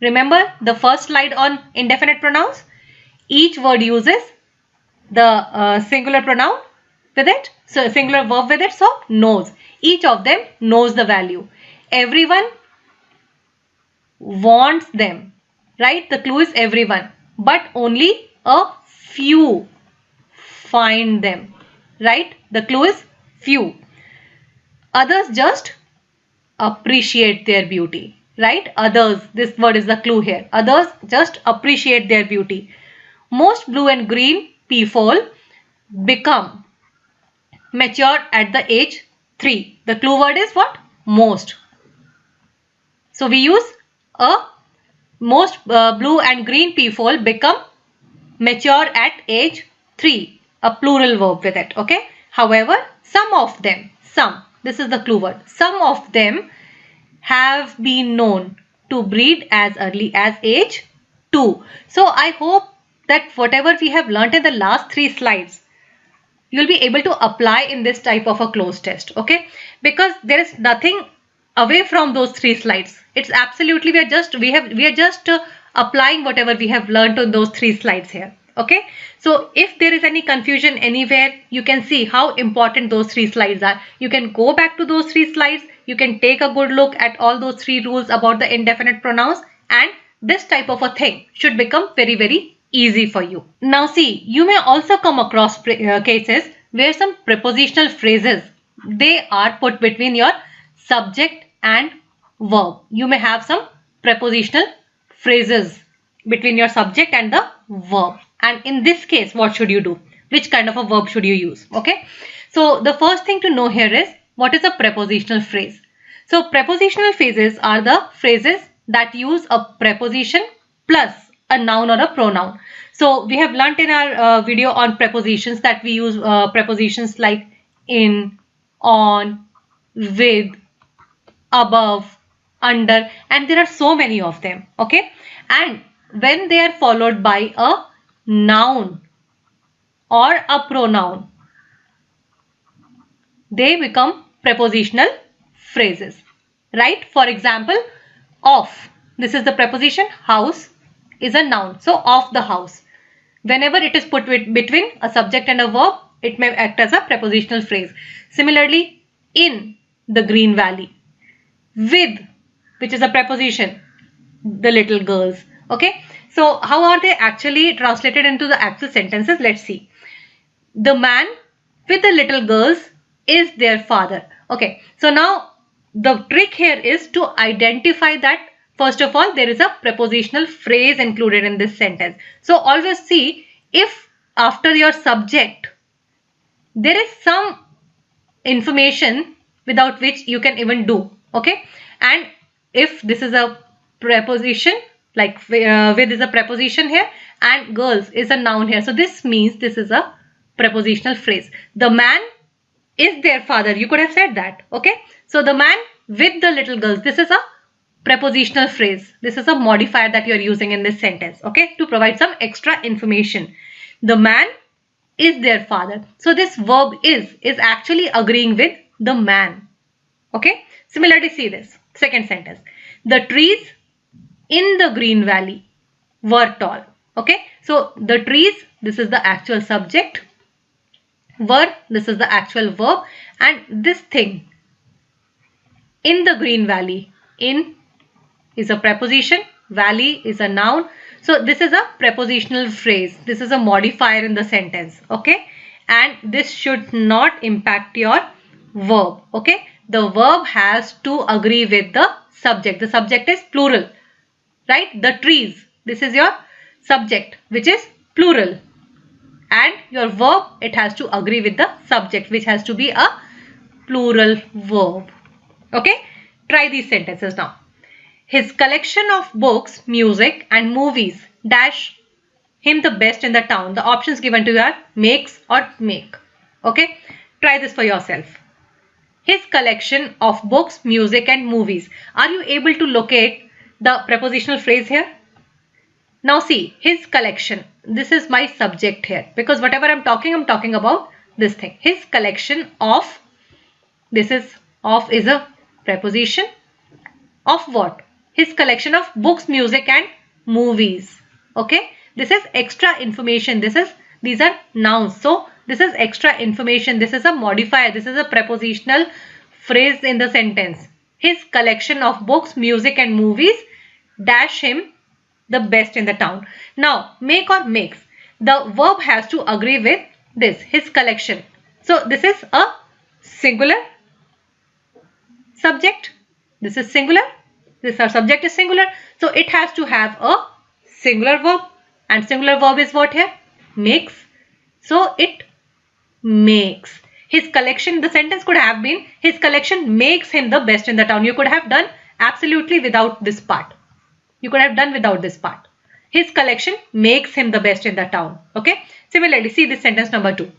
Remember the first slide on indefinite pronouns? Each word uses the singular pronoun with it. So singular verb with it. So knows. Each of them knows the value. Everyone wants them. right? The clue is everyone, but only a few find them, right? The clue is few. Others just appreciate their beauty, right? Others, this word is the clue here. Others just appreciate their beauty. Most blue and green people become mature at the age 3. The clue word is what? Most. So we use a most blue and green people become mature at age 3. A plural verb with it. Okay. However, some of them, this is the clue word. Some of them have been known to breed as early as age 2. So I hope that whatever we have learnt in the last 3 slides, you'll be able to apply in this type of a cloze test, okay? Because there is nothing away from those 3 slides. It's absolutely, we are just applying whatever we have learned on those 3 slides here, okay? So if there is any confusion anywhere, you can see how important those 3 slides are. You can go back to those 3 slides. You can take a good look at all those 3 rules about the indefinite pronouns, and this type of a thing should become very, very easy for you. Now see, you may also come across cases where some prepositional phrases, they are put between your subject and verb. You may have some prepositional phrases between your subject and the verb. And in this case, what should you do? Which kind of a verb should you use? Okay. So the first thing to know here is, what is a prepositional phrase? So prepositional phrases are the phrases that use a preposition plus a noun or a pronoun. So we have learnt in our video on prepositions that we use prepositions like in, on, with, above, under, and there are so many of them, okay? And when they are followed by a noun or a pronoun, they become prepositional phrases, right? For example, of, this is the preposition, house is a noun, so of the house. Whenever it is put between a subject and a verb, it may act as a prepositional phrase. Similarly, in the green valley, with, which is a preposition, the little girls, okay? So how are they actually translated into the actual sentences? Let's see. The man with the little girls is their father. Okay, so now the trick here is to identify that first of all there is a prepositional phrase included in this sentence. So always see if after your subject there is some information without which you can even do, okay? And if this is a preposition, like with is a preposition here and girls is a noun here, so this means this is a prepositional phrase. The man is their father, you could have said that, okay? So the man with the little girls, this is a prepositional phrase. This is a modifier that you are using in this sentence, okay, to provide some extra information. The man is their father. So this verb is actually agreeing with the man, okay? Similarly, see this second sentence. The trees in the green valley were tall, okay? So the trees, this is the actual subject, were, this is the actual verb, and this thing in the green valley, in is a preposition, valley is a noun, so this is a prepositional phrase. This is a modifier in the sentence, okay? And this should not impact your verb, okay? The verb has to agree with the subject. The subject is plural, right? The trees, this is your subject, which is plural, and your verb, it has to agree with the subject, which has to be a plural verb, okay? Try these sentences now. His collection of books, music and movies dash him the best in the town. The options given to you are makes or make, okay? Try this for yourself. His collection of books, music and movies. Are you able to locate the prepositional phrase here? Now see, his collection, this is my subject here, because whatever I'm talking about this thing. His collection of, this is of is a preposition of what? His collection of books, music and movies, okay? This is extra information. These are nouns, so this is extra information. This is a modifier. This is a prepositional phrase in the sentence. His collection of books, music and movies dash him the best in the town. Now, make or makes. The verb has to agree with this, his collection. So, this is a singular subject. This is singular. This our subject is singular. So, it has to have a singular verb. And singular verb is what here? Makes. So, it makes. His collection, the sentence could have been, his collection makes him the best in the town. You could have done absolutely without this part. You could have done without this part. His collection makes him the best in the town. Okay. Similarly, see this sentence number 2.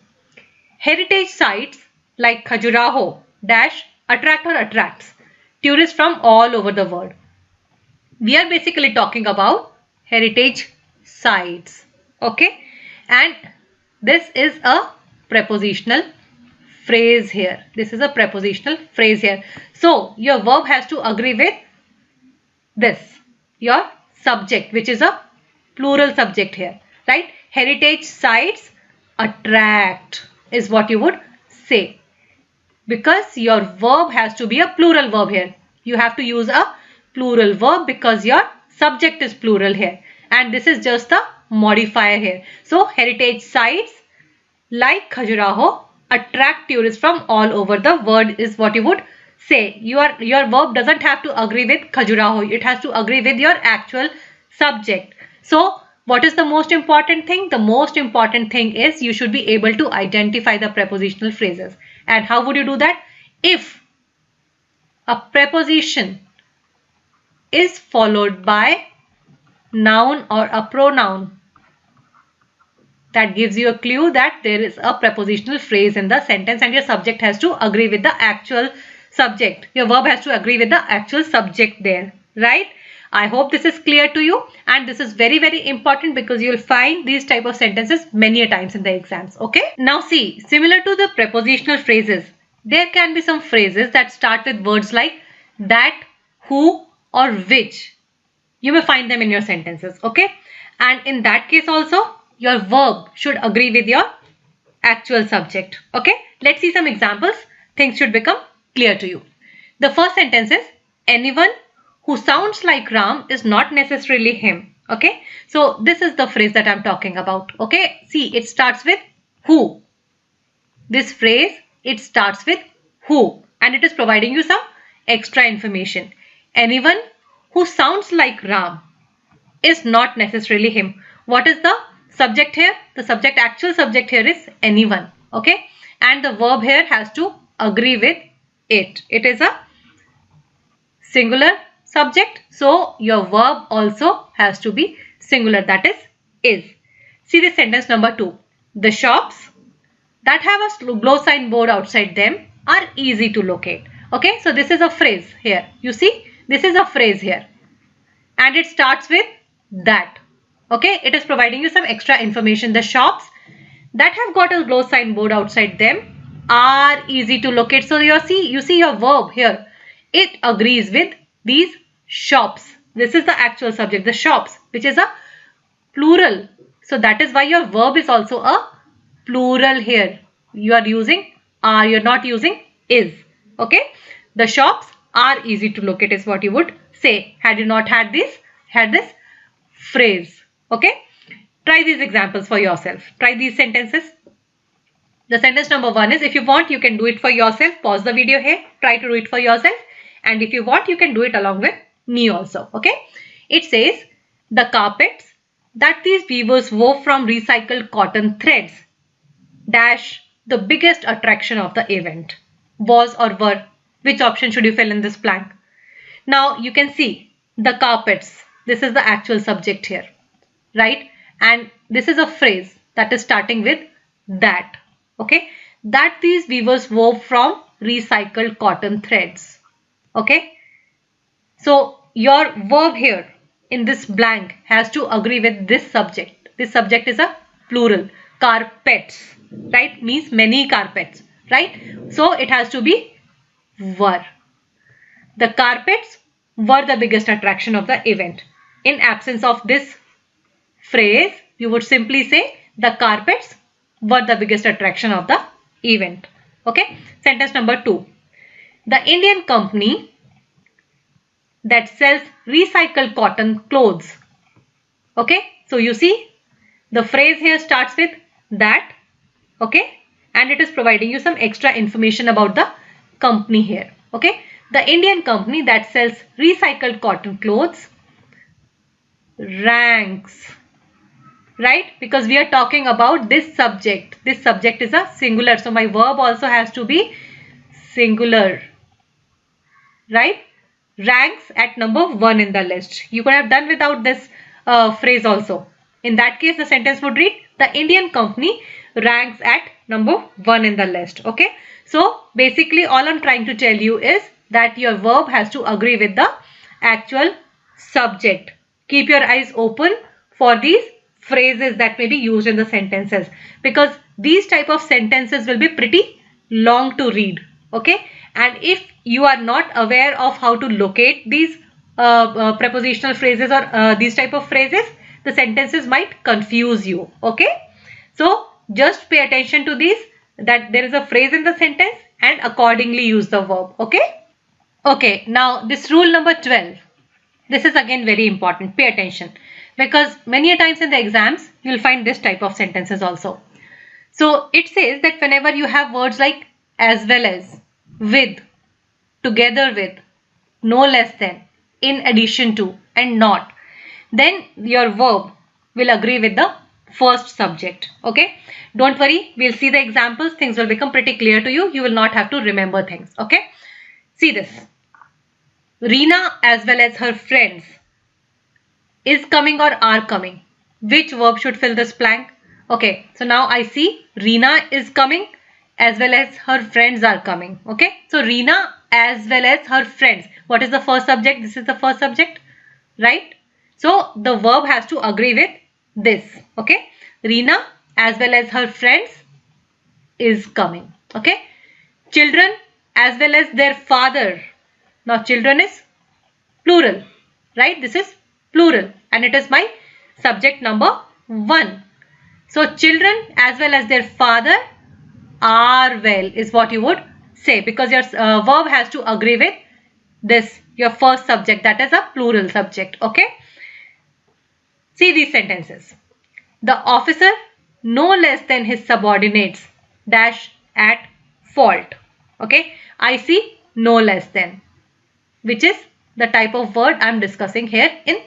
Heritage sites like Khajuraho dash attract or attracts tourists from all over the world. We are basically talking about heritage sites. Okay. And this is a prepositional phrase here. This is a prepositional phrase here. So, your verb has to agree with this, your subject, which is a plural subject here, right? Heritage sites attract is what you would say. Because your verb has to be a plural verb here. You have to use a plural verb because your subject is plural here. And this is just the modifier here. So, heritage sites like Khajuraho attract tourists from all over the world is what you would say. Your verb doesn't have to agree with Khajuraho. It has to agree with your actual subject. So, what is the most important thing? The most important thing is you should be able to identify the prepositional phrases. And how would you do that? If a preposition is followed by noun or a pronoun, that gives you a clue that there is a prepositional phrase in the sentence and your subject has to agree with the actual subject. Your verb has to agree with the actual subject there, right? I hope this is clear to you, and this is very, very important because you will find these type of sentences many a times in the exams. Okay. Now see, similar to the prepositional phrases, there can be some phrases that start with words like that, who or which. You may find them in your sentences. Okay. And in that case also, your verb should agree with your actual subject. Okay. Let's see some examples. Things should become clear to you. The first sentence is, anyone who sounds like Ram is not necessarily him. Okay. So this is the phrase that I'm talking about. Okay. See, it starts with who. This phrase, it starts with who, and it is providing you some extra information. Anyone who sounds like Ram is not necessarily him. What is the subject here? The subject, actual subject here is anyone. Okay. And the verb here has to agree with it. It is a singular subject. So your verb also has to be singular, that is. See the sentence number 2. The shops that have a glow sign board outside them are easy to locate. Okay. So this is a phrase here. You see, this is a phrase here. And it starts with that. Okay. It is providing you some extra information. The shops that have got a glow sign board outside them are easy to locate. So you see your verb here. It agrees with these shops. This is the actual subject, the shops, which is a plural. So that is why your verb is also a plural here. You are using are, you are not using is. Okay. The shops are easy to locate is what you would say had you not had this phrase. Okay. Try these examples for yourself. Try these sentences. The sentence number 1 is, if you want, you can do it for yourself. Pause the video here. Try to do it for yourself. And if you want, you can do it along with me also. Okay. It says, the carpets that these weavers wove from recycled cotton threads dash the biggest attraction of the event. Was or were. Which option should you fill in this blank? Now you can see the carpets. This is the actual subject here. Right. And this is a phrase that is starting with that. Okay. That these weavers wove from recycled cotton threads. Okay. So your verb here in this blank has to agree with this subject. This subject is a plural. Carpets. Right. Means many carpets. Right. So it has to be were. The carpets were the biggest attraction of the event. In absence of this phrase, you would simply say the carpets were the biggest attraction of the event. Okay. Sentence number 2. The Indian company that sells recycled cotton clothes Okay, so you see the phrase here starts with that. Okay, and it is providing you some extra information about the company here. Okay, the Indian company that sells recycled cotton clothes ranks, right? Because we are talking about this subject. This subject is a singular, so my verb also has to be singular, right? Ranks at number 1 in the list. You could have done without this phrase also. In that case, the sentence would read, the Indian company ranks at number 1 in the list. Okay, so basically all I'm trying to tell you is that your verb has to agree with the actual subject. Keep your eyes open for these phrases that may be used in the sentences, because these type of sentences will be pretty long to read. Okay, and if you are not aware of how to locate these prepositional phrases or these type of phrases, the sentences might confuse you. Okay, so just pay attention to these, that there is a phrase in the sentence, and accordingly use the verb. Okay, now this rule number 12, this is again very important. Pay attention, because many a times in the exams you will find this type of sentences also. So it says that whenever you have words like as well as, with, together with, no less than, in addition to, and not, then your verb will agree with the first subject. Okay, don't worry, we'll see the examples. Things will become pretty clear to you. You will not have to remember things. Okay, see this. Reena as well as her friends is coming or are coming. Which verb should fill this blank? Okay, so now I see Reena is coming as well as her friends are coming. Okay, so Reena as well as her friends. What is the first subject? This is the first subject, right? So the verb has to agree with this. Okay, Reena as well as her friends is coming. Okay, children as well as their father. Now children is plural, right? This is plural and it is my subject number 1. So children as well as their father are well is what you would say, because your verb has to agree with this, your first subject, that is a plural subject. Okay, see these sentences. The officer no less than his subordinates dash at fault. Okay, I see no less than, which is the type of word I'm discussing here in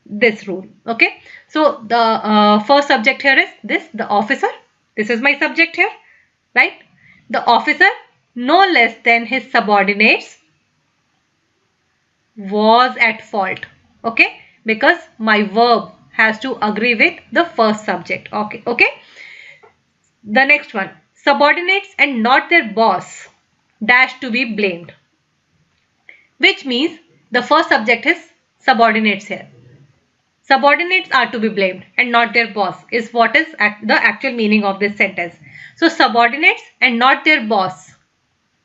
this rule. Okay, so the first subject here is this, the officer. This is my subject here, right? The officer no less than his subordinates was at fault. Okay, because my verb has to agree with the first subject. Okay, the next one, subordinates and not their boss dash to be blamed, which means the first subject is subordinates here. Subordinates are to be blamed and not their boss is what is the actual meaning of this sentence. So subordinates and not their boss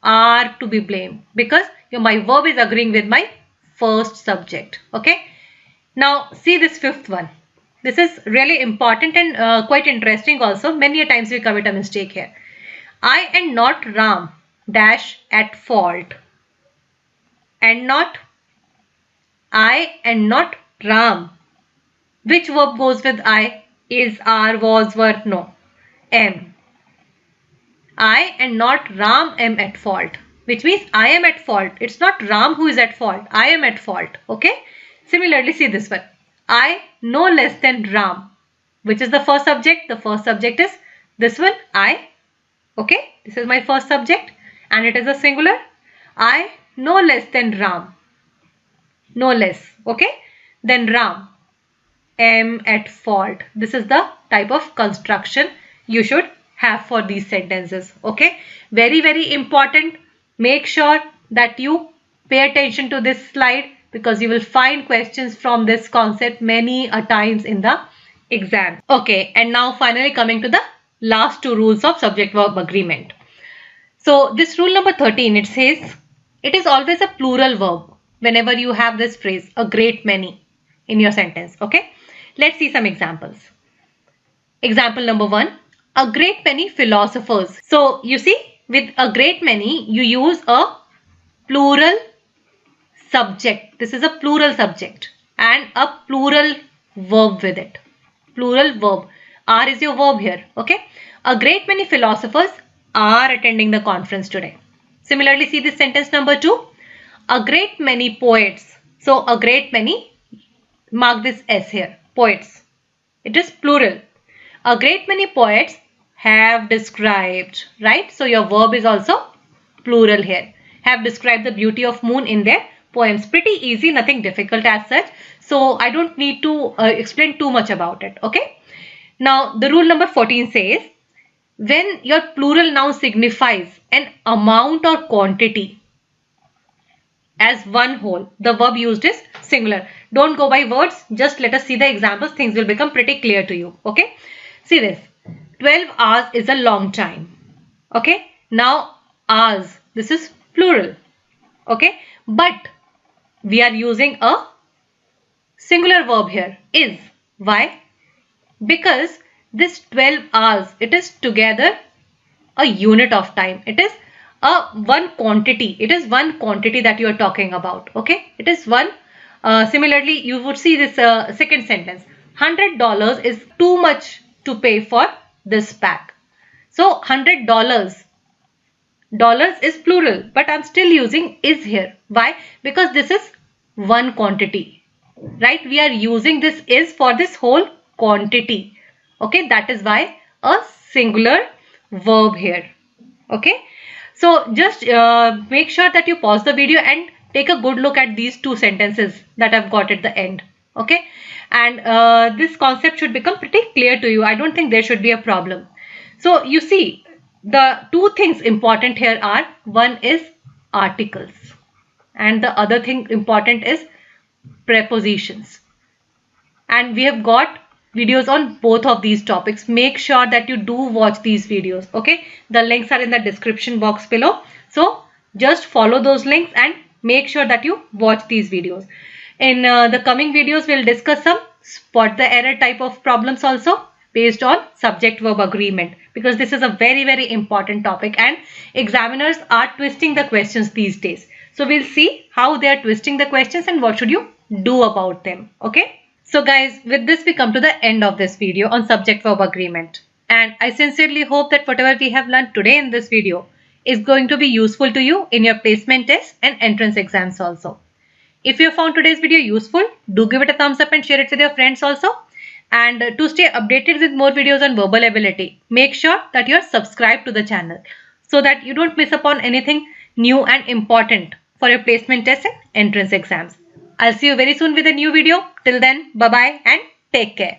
are to be blamed, because my verb is agreeing with my first subject. Okay, now see this fifth one. This is really important and quite interesting also. Many a times we commit a mistake here. I and not Ram dash at fault. And not I and not Ram. Which verb goes with I? Is, are, was, were? No. Am. I and not Ram am at fault. Which means I am at fault. It's not Ram who is at fault. I am at fault. Okay. Similarly, see this one. I no less than Ram. Which is the first subject? The first subject is this one, I. Okay. This is my first subject and it is a singular. I no less than Ram. No less. Okay. Then Ram am at fault. This is the type of construction you should have for these sentences. Okay, very, very important. Make sure that you pay attention to this slide, because you will find questions from this concept many a times in the exam. Okay, and now finally coming to the last 2 rules of subject verb agreement. So this rule number 13, it says it is always a plural verb whenever you have this phrase, a great many, in your sentence. Okay, let's see some examples. Example number 1, a great many philosophers. So you see, with a great many you use a plural subject. This is a plural subject and a plural verb with it. Plural verb. Are is your verb here. Okay. A great many philosophers are attending the conference today. Similarly, see this sentence number 2. A great many poets. So a great many, mark this S here. Poets. It is plural. A great many poets have described, right? So your verb is also plural here. Have described the beauty of moon in their poems. Pretty easy, nothing difficult as such. So I don't need to explain too much about it. Okay. Now the rule number 14 says, when your plural noun signifies an amount or quantity as one whole, the verb used is singular. Don't go by words. Just let us see the examples. Things will become pretty clear to you. Okay. See this. 12 hours is a long time. Okay. Now hours. This is plural. Okay. But we are using a singular verb here. Is. Why? Because this 12 hours, it is together a unit of time. It is a one quantity. It is one quantity that you are talking about. Okay. It is one. Similarly, you would see this second sentence. $100 is too much to pay for this pack. So $100. Dollars is plural, but I'm still using is here. Why? Because this is one quantity, right? We are using this is for this whole quantity. Okay, that is why a singular verb here. Okay, so just make sure that you pause the video and take a good look at these two sentences that I've got at the end. Okay, and this concept should become pretty clear to you. I don't think there should be a problem. So you see, the two things important here are, one is articles and the other thing important is prepositions. And we have got videos on both of these topics. Make sure that you do watch these videos. Okay, the links are in the description box below. So just follow those links and make sure that you watch these videos. In the coming videos, we'll discuss some spot the error type of problems also based on subject verb agreement, because this is a very important topic and examiners are twisting the questions these days. So we'll see how they are twisting the questions and what should you do about them. Okay. So guys, with this we come to the end of this video on subject verb agreement. And I sincerely hope that whatever we have learned today in this video is going to be useful to you in your placement tests and entrance exams also. If you found today's video useful, do give it a thumbs up and share it with your friends also. And to stay updated with more videos on verbal ability, make sure that you are subscribed to the channel so that you don't miss upon anything new and important for your placement tests and entrance exams. I'll see you very soon with a new video. Till then, bye-bye and take care.